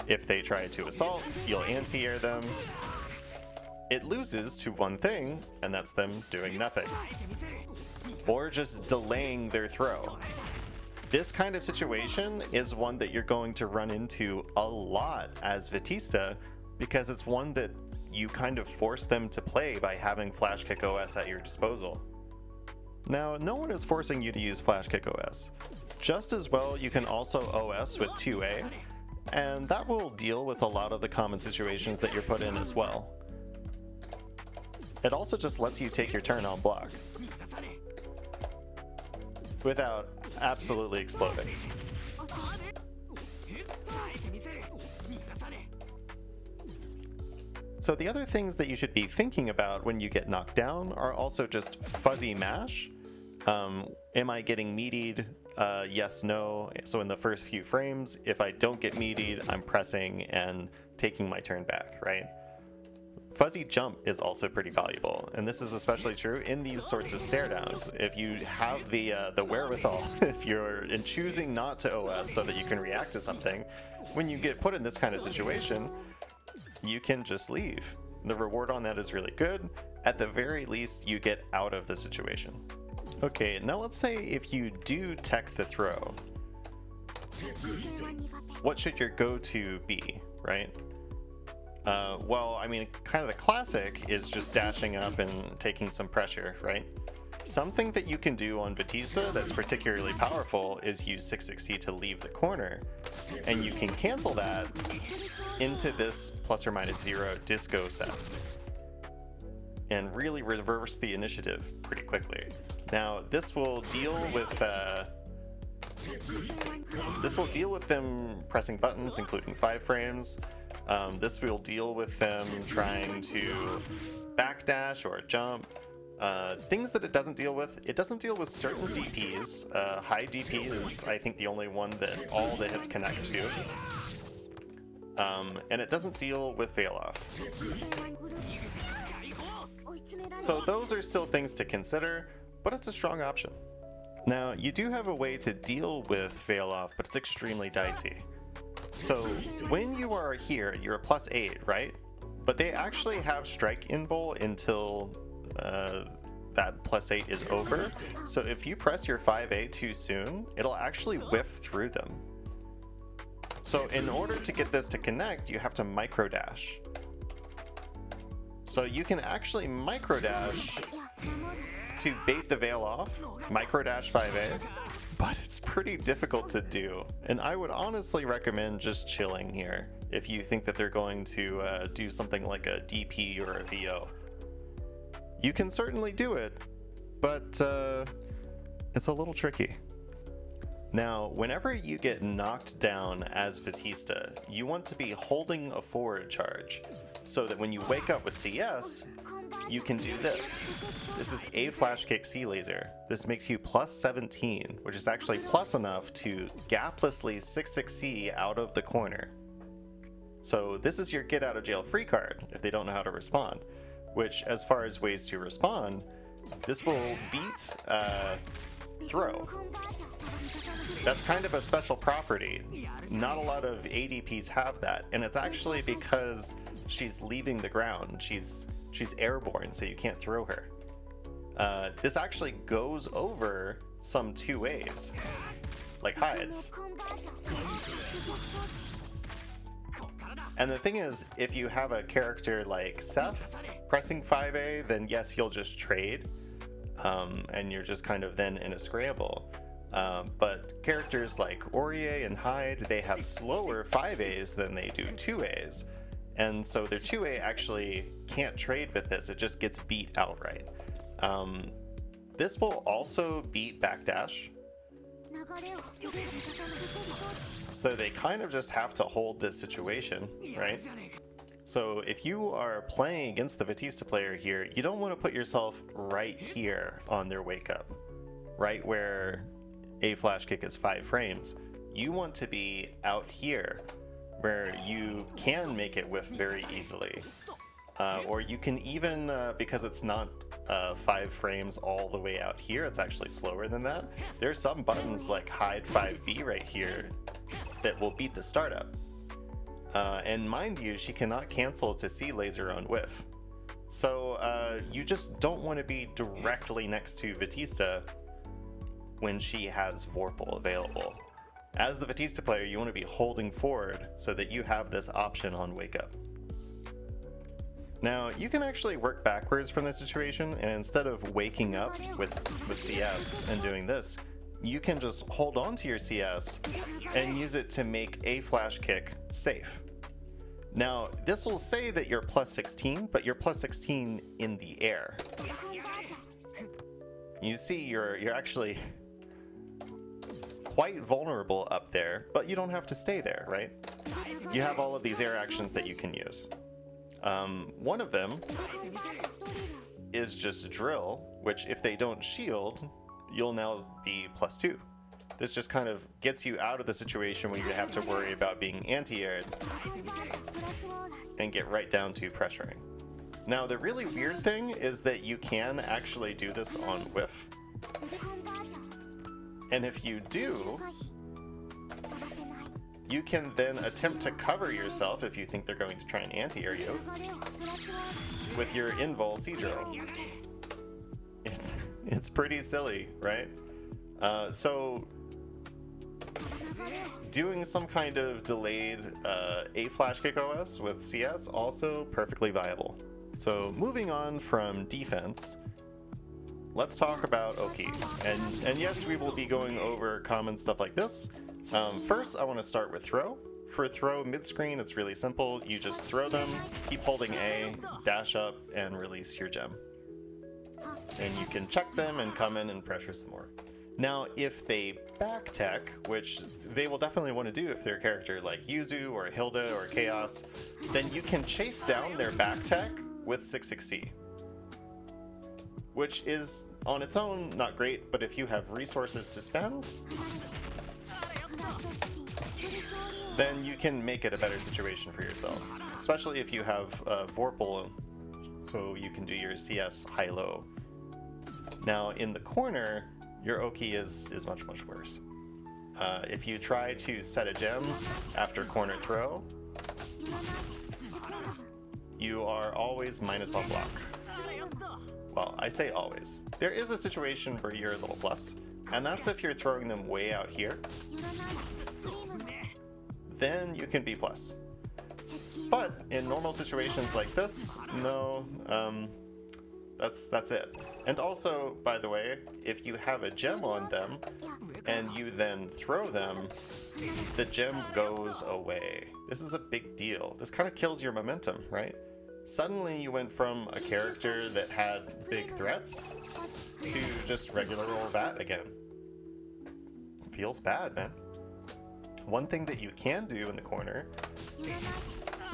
If they try to assault, you'll anti-air them. It loses to one thing, and that's them doing nothing. Or just delaying their throw. This kind of situation is one that you're going to run into a lot as Vatista, because it's one that you kind of force them to play by having Flashkick OS at your disposal. Now, no one is forcing you to use Flashkick OS. Just as well, you can also OS with 2A, and that will deal with a lot of the common situations that you're put in as well. It also just lets you take your turn on block without absolutely exploding. So the other things that you should be thinking about when you get knocked down are also just fuzzy mash. Am I getting meatied? Yes, no. So in the first few frames, if I don't get meatied, I'm pressing and taking my turn back, right? Fuzzy jump is also pretty valuable, and this is especially true in these sorts of stare downs. If you have the wherewithal, if you're in choosing not to OS so that you can react to something, when you get put in this kind of situation, you can just leave. The reward on that is really good. At the very least, you get out of the situation. Okay, now let's say if you do tech the throw, what should your go-to be, right? Well, I mean, kind of the classic is just dashing up and taking some pressure, right? Something that you can do on Vatista that's particularly powerful is use 660 to leave the corner, and you can cancel that into this ±0 disco set and really reverse the initiative pretty quickly. Now, this will deal with them pressing buttons, including 5 frames. This will deal with them trying to backdash or jump. Things that it doesn't deal with certain DPs. High DP is, I think, the only one that all the hits connect to. And it doesn't deal with fail off. So those are still things to consider, but it's a strong option. Now, you do have a way to deal with Veil Off, but it's extremely dicey. So, when you are here, you're a +8, right? But they actually have strike invul until that +8 is over. So if you press your 5A too soon, it'll actually whiff through them. So in order to get this to connect, you have to micro dash. So you can actually micro dash to bait the Veil Off, micro dash 5A, but it's pretty difficult to do. And I would honestly recommend just chilling here if you think that they're going to do something like a DP or a VO. You can certainly do it, but it's a little tricky. Now, whenever you get knocked down as Vatista, you want to be holding a forward charge, so that when you wake up with CS, you can do this. This is a Flashkick C Lazer. This makes you +17, which is actually plus enough to gaplessly 6-6C out of the corner. So this is your get out of jail free card if they don't know how to respond. Which, as far as ways to respond, this will beat throw. That's kind of a special property. Not a lot of ADPs have that, and it's actually because she's leaving the ground. She's airborne, so you can't throw her. This actually goes over some 2As, like hides. And the thing is, if you have a character like Seth pressing 5A, then yes, you'll just trade, and you're just kind of then in a scramble. But characters like Aurier and Hyde, they have slower 5As than they do 2As. And so their 2A actually can't trade with this, it just gets beat outright. This will also beat backdash. So they kind of just have to hold this situation, right? So if you are playing against the Vatista player here, you don't want to put yourself right here on their wake up, right where a flash kick is 5 frames. You want to be out here where you can make it whiff very easily. Or you can even, because it's not 5 frames all the way out here, it's actually slower than that. There's some buttons like hide 5B right here that will beat the startup. And mind you, she cannot cancel to C Lazer on whiff. So you just don't want to be directly next to Vatista when she has Vorpal available. As the Vatista player, you want to be holding forward so that you have this option on wake up. Now, you can actually work backwards from this situation, and instead of waking up with CS and doing this, you can just hold on to your CS and use it to make a flash kick safe. Now, this will say that you're +16, but you're +16 in the air. You see, you're actually quite vulnerable up there, but you don't have to stay there, right? You have all of these air actions that you can use. One of them is just drill, which if they don't shield, you'll now be +2. This just kind of gets you out of the situation where you have to worry about being anti-aired and get right down to pressuring. Now, the really weird thing is that you can actually do this on whiff. And if you do, you can then attempt to cover yourself if you think they're going to try and anti-air you with your invul C-drill. It's pretty silly, right? So doing some kind of delayed a Flashkick OS with CS, also perfectly viable. So moving on from defense, let's talk about Oki. And yes, we will be going over common stuff like this. First, I want to start with throw. For throw mid-screen, it's really simple. You just throw them, keep holding A, dash up, and release your gem. And you can check them and come in and pressure some more. Now, if they back tech, which they will definitely want to do if they're a character like Yuzu or Hilda or Chaos, then you can chase down their back tech with 6-6C. Which is, on its own, not great, but if you have resources to spend, then you can make it a better situation for yourself. Especially if you have Vorpal, so you can do your CS high-low. Now, in the corner, your Oki is much, much worse. If you try to set a gem after corner throw, you are always minus on block. Well, I say always. There is a situation where you're a little plus, and that's if you're throwing them way out here. Then you can be plus. But in normal situations like this, no, that's it. And also, by the way, if you have a gem on them and you then throw them, the gem goes away. This is a big deal. This kind of kills your momentum, right? Suddenly you went from a character that had big threats to just regular old Vat again. Feels bad, man. One thing that you can do in the corner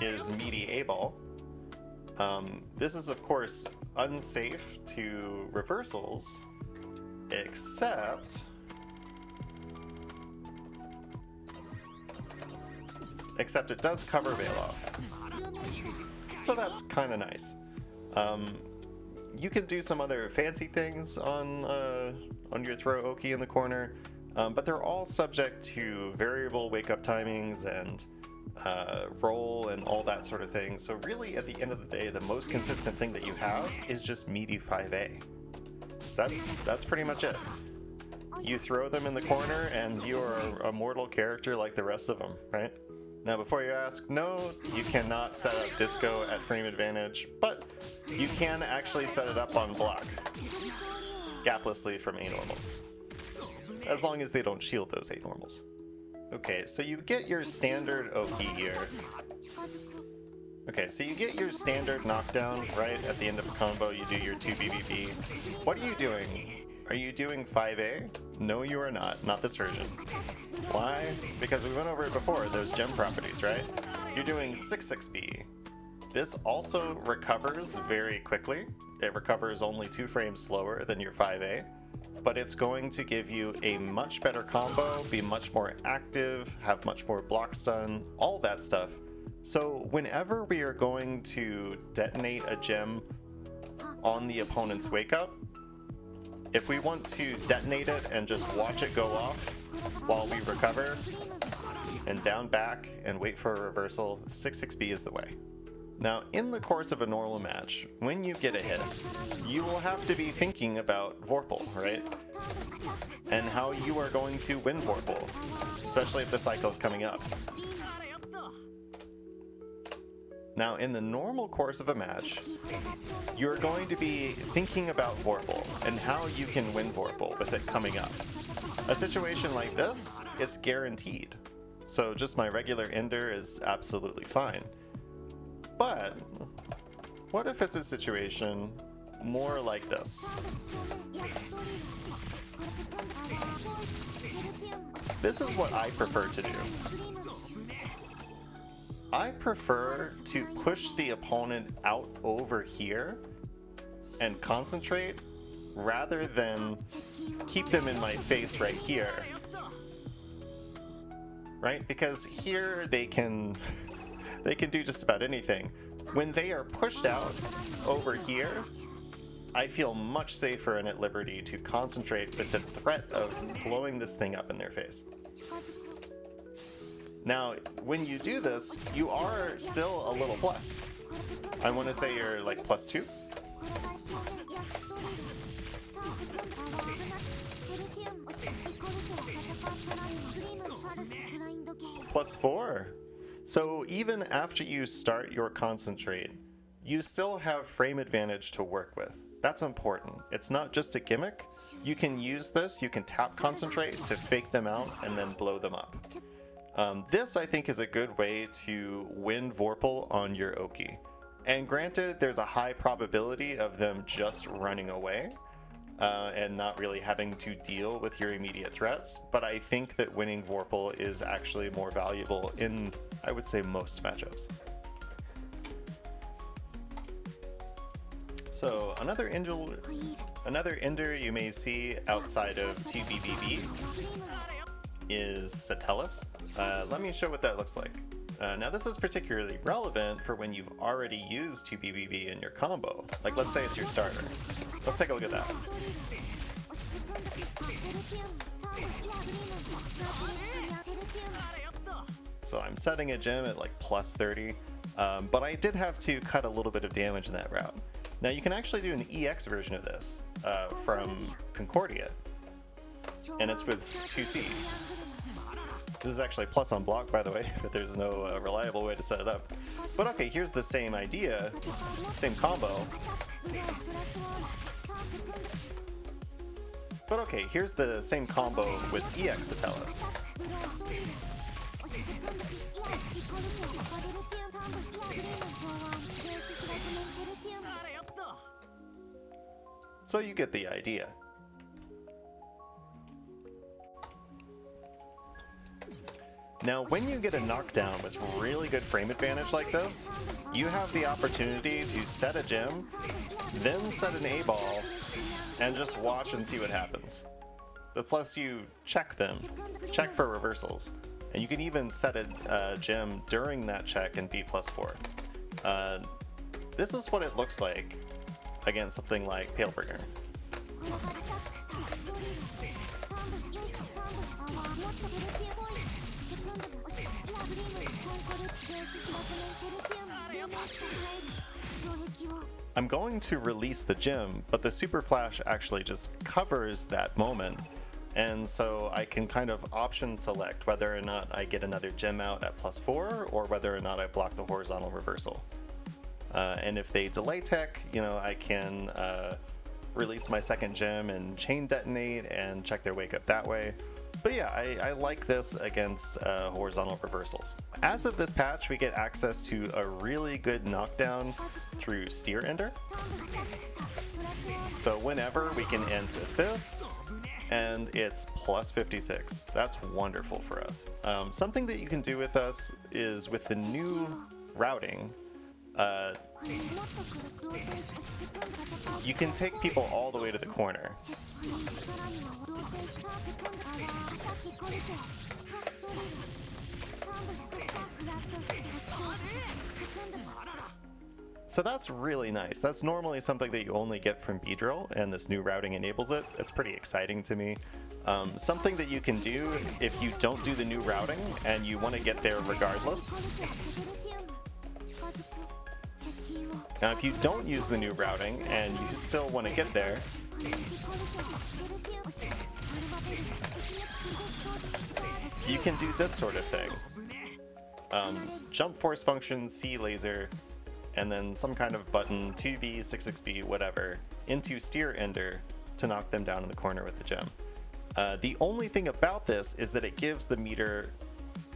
is meaty A-ball. This is of course unsafe to reversals, except it does cover veil off. So that's kind of nice. You can do some other fancy things on your throw Oki in the corner, but they're all subject to variable wake-up timings and roll and all that sort of thing. So really, at the end of the day, the most consistent thing that you have is just meaty 5A. That's pretty much it. You throw them in the corner and you are a mortal character like the rest of them, right? Now, before you ask, no, you cannot set up disco at frame advantage, but you can actually set it up on block, gaplessly from A normals, as long as they don't shield those A normals. Okay, so you get your standard Oki here. Okay, so you get your standard knockdown, right? At the end of a combo, you do your 2 BBB. What are you doing? Are you doing 5A? No, you are not. Not this version. Why? Because we went over it before, those gem properties, right? You're doing 6-6B. This also recovers very quickly. It recovers only 2 frames slower than your 5A, but it's going to give you a much better combo, be much more active, have much more block stun, all that stuff. So whenever we are going to detonate a gem on the opponent's wake up, if we want to detonate it and just watch it go off while we recover and down back and wait for a reversal, 6-6B is the way. Now, in the course of a normal match, when you get a hit, you will have to be thinking about Vorpal, right? And how you are going to win Vorpal, especially if the cycle is coming up. Now, in the normal course of a match, you're going to be thinking about Vorpal and how you can win Vorpal with it coming up. A situation like this, it's guaranteed. So just my regular ender is absolutely fine. But what if it's a situation more like this? This is what I prefer to do. I prefer to push the opponent out over here and concentrate rather than keep them in my face right here. Right? Because here they can do just about anything. When they are pushed out over here, I feel much safer and at liberty to concentrate with the threat of blowing this thing up in their face. Now, when you do this, you are still a little plus. I want to say you're like +2. +4. So even after you start your concentrate, you still have frame advantage to work with. That's important. It's not just a gimmick. You can use this, you can tap concentrate to fake them out and then blow them up. This, I think, is a good way to win Vorpal on your Oki. And granted, there's a high probability of them just running away and not really having to deal with your immediate threats, but I think that winning Vorpal is actually more valuable in, I would say, most matchups. So another ender you may see outside of 2BBB is Satelles. Let me show what that looks like. Now this is particularly relevant for when you've already used 2BBB in your combo. Like let's say it's your starter. Let's take a look at that. So I'm setting a gem at like plus 30, but I did have to cut a little bit of damage in that route. Now you can actually do an EX version of this from Concordia, and it's with 2C. This is actually plus on block, by the way, but there's no reliable way to set it up. But okay, here's the same idea, same combo. But okay, here's the same combo with EX Satelles. So you get the idea. Now, when you get a knockdown with really good frame advantage like this, you have the opportunity to set a gem, then set an A-ball, and just watch and see what happens. That lets you check them, check for reversals. And you can even set a gem during that check and be +4. This is what it looks like against something like Palebringer. I'm going to release the gem, but the Super Flash actually just covers that moment, and so I can kind of option select whether or not I get another gem out at +4 or whether or not I block the horizontal reversal. And if they delay tech, you know, I can release my second gem and chain detonate and check their wake up that way. But yeah, I like this against horizontal reversals. As of this patch, we get access to a really good knockdown through Steer Ender. So whenever we can end with this, and it's +56. That's wonderful for us. Something that you can do with us is with the new routing, you can take people all the way to the corner. So that's really nice. That's normally something that you only get from B-Drill, and this new routing enables it. It's pretty exciting to me. Something that you can do if you don't do the new routing and you want to get there regardless. Now, if you don't use the new routing and you still want to get there, you can do this sort of thing. Jump force function, C Lazer, and then some kind of button, 2B, 66B, whatever, into Steer Ender to knock them down in the corner with the gem. The only thing about this is that it gives the meter,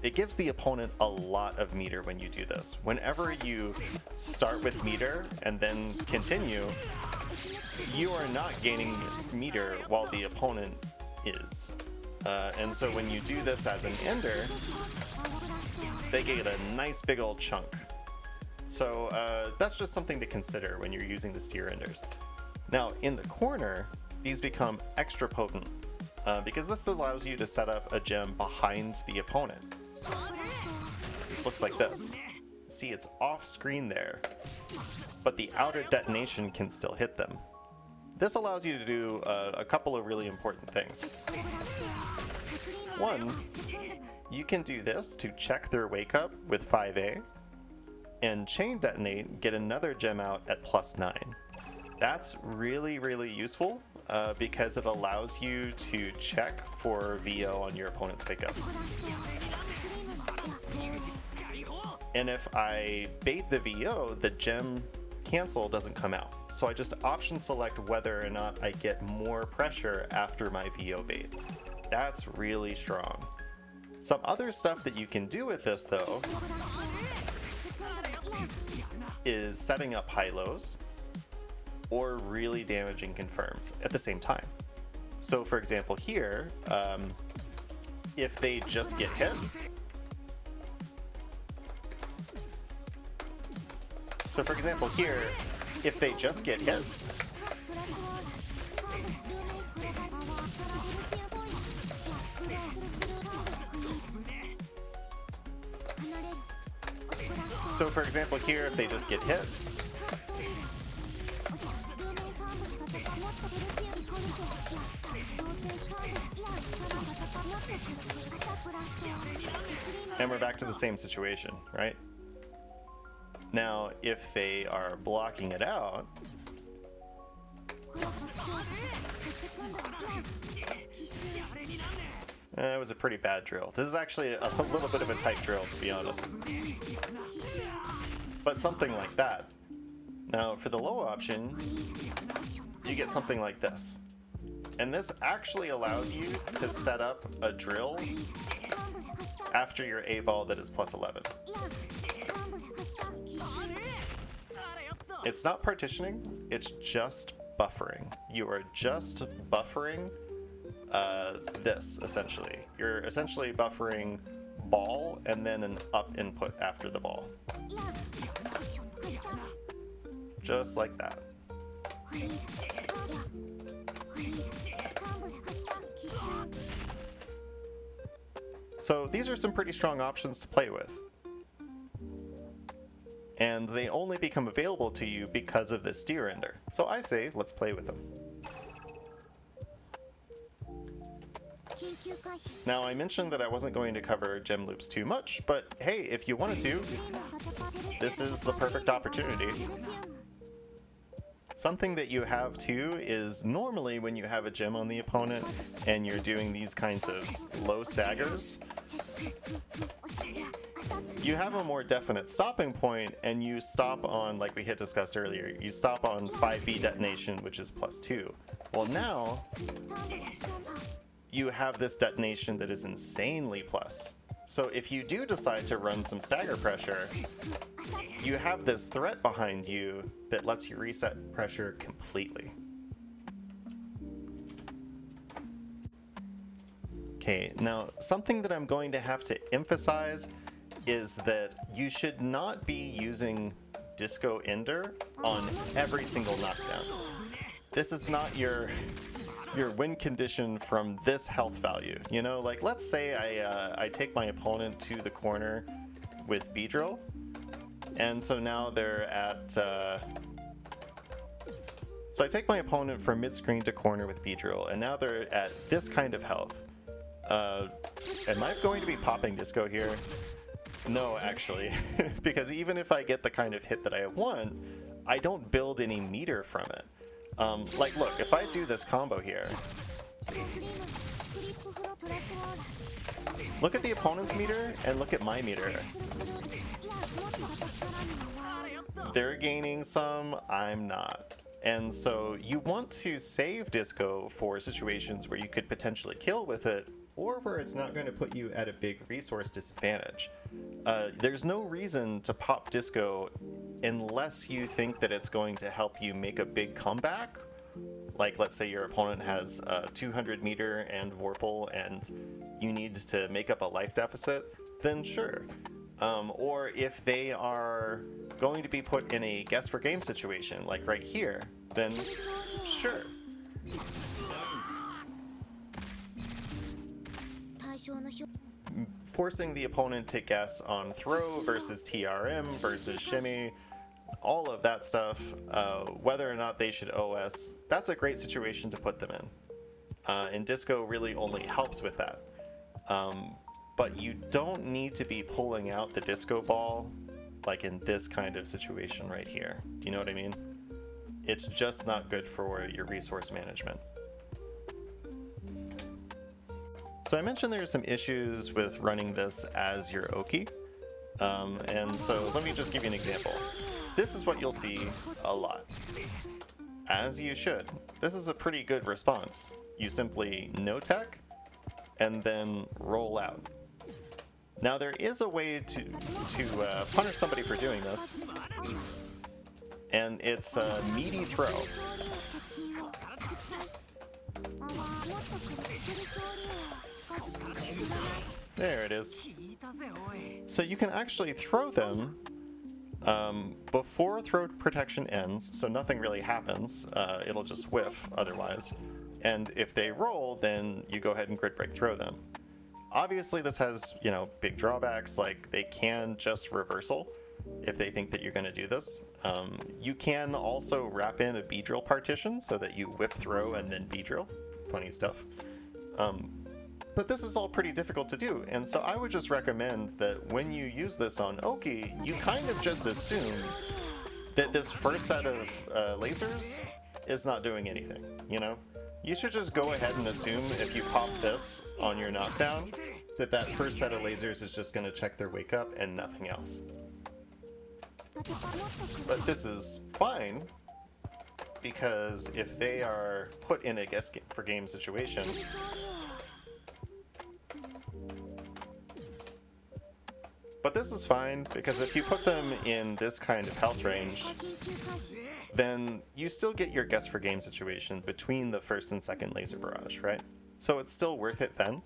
it gives the opponent a lot of meter when you do this. Whenever you start with meter and then continue, you are not gaining meter while the opponent is. And so when you do this as an ender, they get a nice big old chunk. So that's just something to consider when you're using the Steer Enders. Now in the corner, these become extra potent because this allows you to set up a gem behind the opponent. This looks like this. See, it's off screen there, but the outer detonation can still hit them. This allows you to do a couple of really important things. One, you can do this to check their wake up with 5A, and chain detonate, get another gem out at +9. That's really, really useful because it allows you to check for VO on your opponent's wake up. And if I bait the VO, the gem cancel doesn't come out. So I just option select whether or not I get more pressure after my VO bait. That's really strong. Some other stuff that you can do with this though is setting up high-lows or really damaging confirms at the same time. So for example here, if they just get hit, so for example here, if they just get hit, so for example here, if they just get hit, And we're back to the same situation, right? Now, if they are blocking it out, it was a pretty bad drill. This is actually a little bit of a tight drill, to be honest. But something like that. Now, for the low option, you get something like this. And this actually allows you to set up a drill after your A ball that is plus 11. It's not partitioning, it's just buffering. You are just buffering this, essentially. You're essentially buffering ball and then an up input after the ball. Just like that. So these are some pretty strong options to play with. And they only become available to you because of this steer ender. So I say, let's play with them. Now, I mentioned that I wasn't going to cover gem loops too much, but hey, if you wanted to, this is the perfect opportunity. Something that you have too is normally when you have a gem on the opponent and you're doing these kinds of low staggers, you have a more definite stopping point and you stop on, like we had discussed earlier, you stop on 5B detonation, which is +2. Well, now you have this detonation that is insanely plus. So if you do decide to run some stagger pressure, you have this threat behind you that lets you reset pressure completely. Okay, now something that I'm going to have to emphasize is that you should not be using Disco Ender on every single knockdown. This is not your win condition from this health value. You know, like let's say I take my opponent to the corner with B-drill, and so now they're at so I take my opponent from mid-screen to corner with B-drill, and now they're at this kind of health. Am I going to be popping disco here? No, actually, because even if I get the kind of hit that I want, I don't build any meter from it. Like, look, if I do this combo here, look at the opponent's meter and look at my meter. They're gaining some, I'm not. And so you want to save disco for situations where you could potentially kill with it, or where it's not going to put you at a big resource disadvantage. There's no reason to pop disco unless you think that it's going to help you make a big comeback. Like, let's say your opponent has 200 meter and Vorpal and you need to make up a life deficit, then sure. Or if they are going to be put in a guess for game situation, like right here, then sure. Forcing the opponent to guess on throw versus TRM versus shimmy, all of that stuff, whether or not they should OS, that's a great situation to put them in. And disco really only helps with that. But you don't need to be pulling out the disco ball like in this kind of situation right here. Do you know what I mean? It's just not good for your resource management. So I mentioned there are some issues with running this as your Oki. And so let me just give you an example. This is what you'll see a lot. As you should. This is a pretty good response. You simply no tech and then roll out. Now there is a way to punish somebody for doing this, and it's a meaty throw. There it is. So you can actually throw them before throw protection ends, so nothing really happens. It'll just whiff otherwise. And if they roll, then you go ahead and grid break throw them. Obviously this has, you know, big drawbacks, like they can just reversal. if they think that you're going to do this. You can also wrap in a B-drill partition so that you whip throw and then B-drill. Funny stuff. But this is all pretty difficult to do, and so I would just recommend that when you use this on Oki, you kind of just assume that this first set of lasers is not doing anything, you know? You should just go ahead and assume if you pop this on your knockdown, that that first set of lasers is just going to check their wake up and nothing else. But this is fine, because if they are put in a guess for game situation, but this is fine because if you put them in this kind of health range, then you still get your guess for game situation between the first and second laser barrage, right? So it's still worth it then.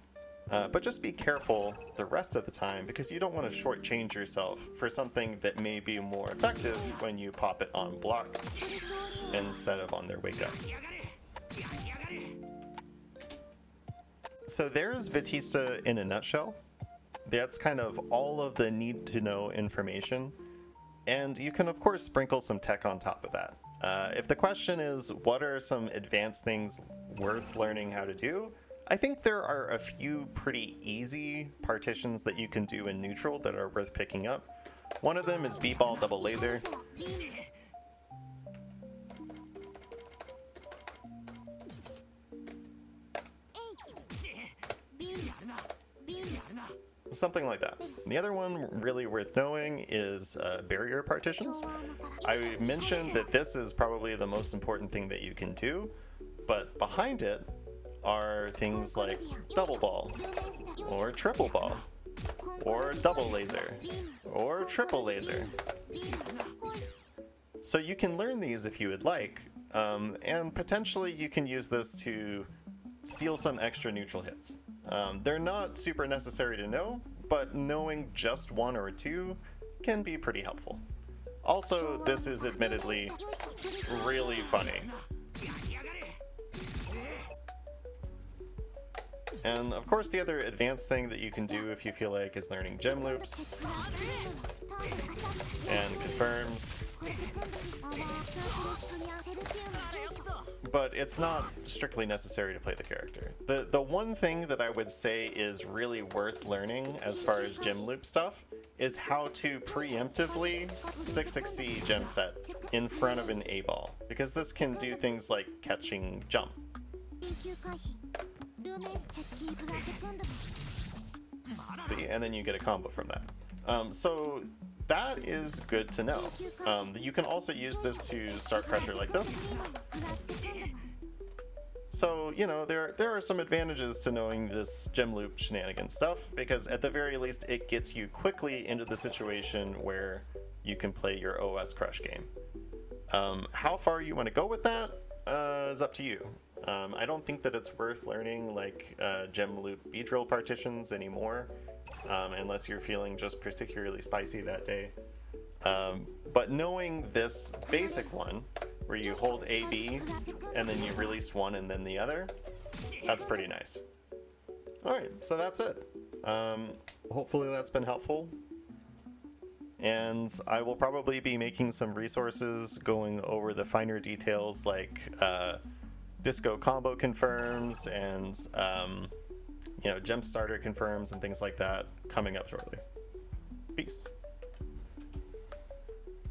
But just be careful the rest of the time because you don't want to shortchange yourself for something that may be more effective when you pop it on block instead of on their wake up. So there's Vatista in a nutshell. That's kind of all of the need to know information. And you can of course sprinkle some tech on top of that. If the question is what are some advanced things worth learning how to do, I think there are a few pretty easy partitions that you can do in neutral that are worth picking up. One of them is B-ball double laser. Something like that. The other one really worth knowing is barrier partitions. I mentioned that this is probably the most important thing that you can do, but behind it are things like double ball, or triple ball, or double laser, or triple laser. So you can learn these if you would like, and potentially you can use this to steal some extra neutral hits. They're not super necessary to know, but knowing just one or two can be pretty helpful. Also, this is admittedly really funny. And of course the other advanced thing that you can do if you feel like is learning gem loops and confirms. But it's not strictly necessary to play the character. The one thing that I would say is really worth learning as far as gem loop stuff is how to preemptively 6-6C gem set in front of an A ball, because this can do things like catching jump. See, and then you get a combo from that. So that is good to know. You can also use this to start pressure like this. So, you know, there are some advantages to knowing this gem loop shenanigan stuff, because at the very least it gets you quickly into the situation where you can play your OS crush game. How far you want to go with that is up to you. I don't think that it's worth learning like gem loop B-drill partitions anymore, unless you're feeling just particularly spicy that day. But knowing this basic one, where you hold AB and then you release one and then the other, that's pretty nice. Alright, so that's it. Hopefully that's been helpful. And I will probably be making some resources going over the finer details like disco combo confirms and you know, gem starter confirms and things like that coming up shortly. Peace.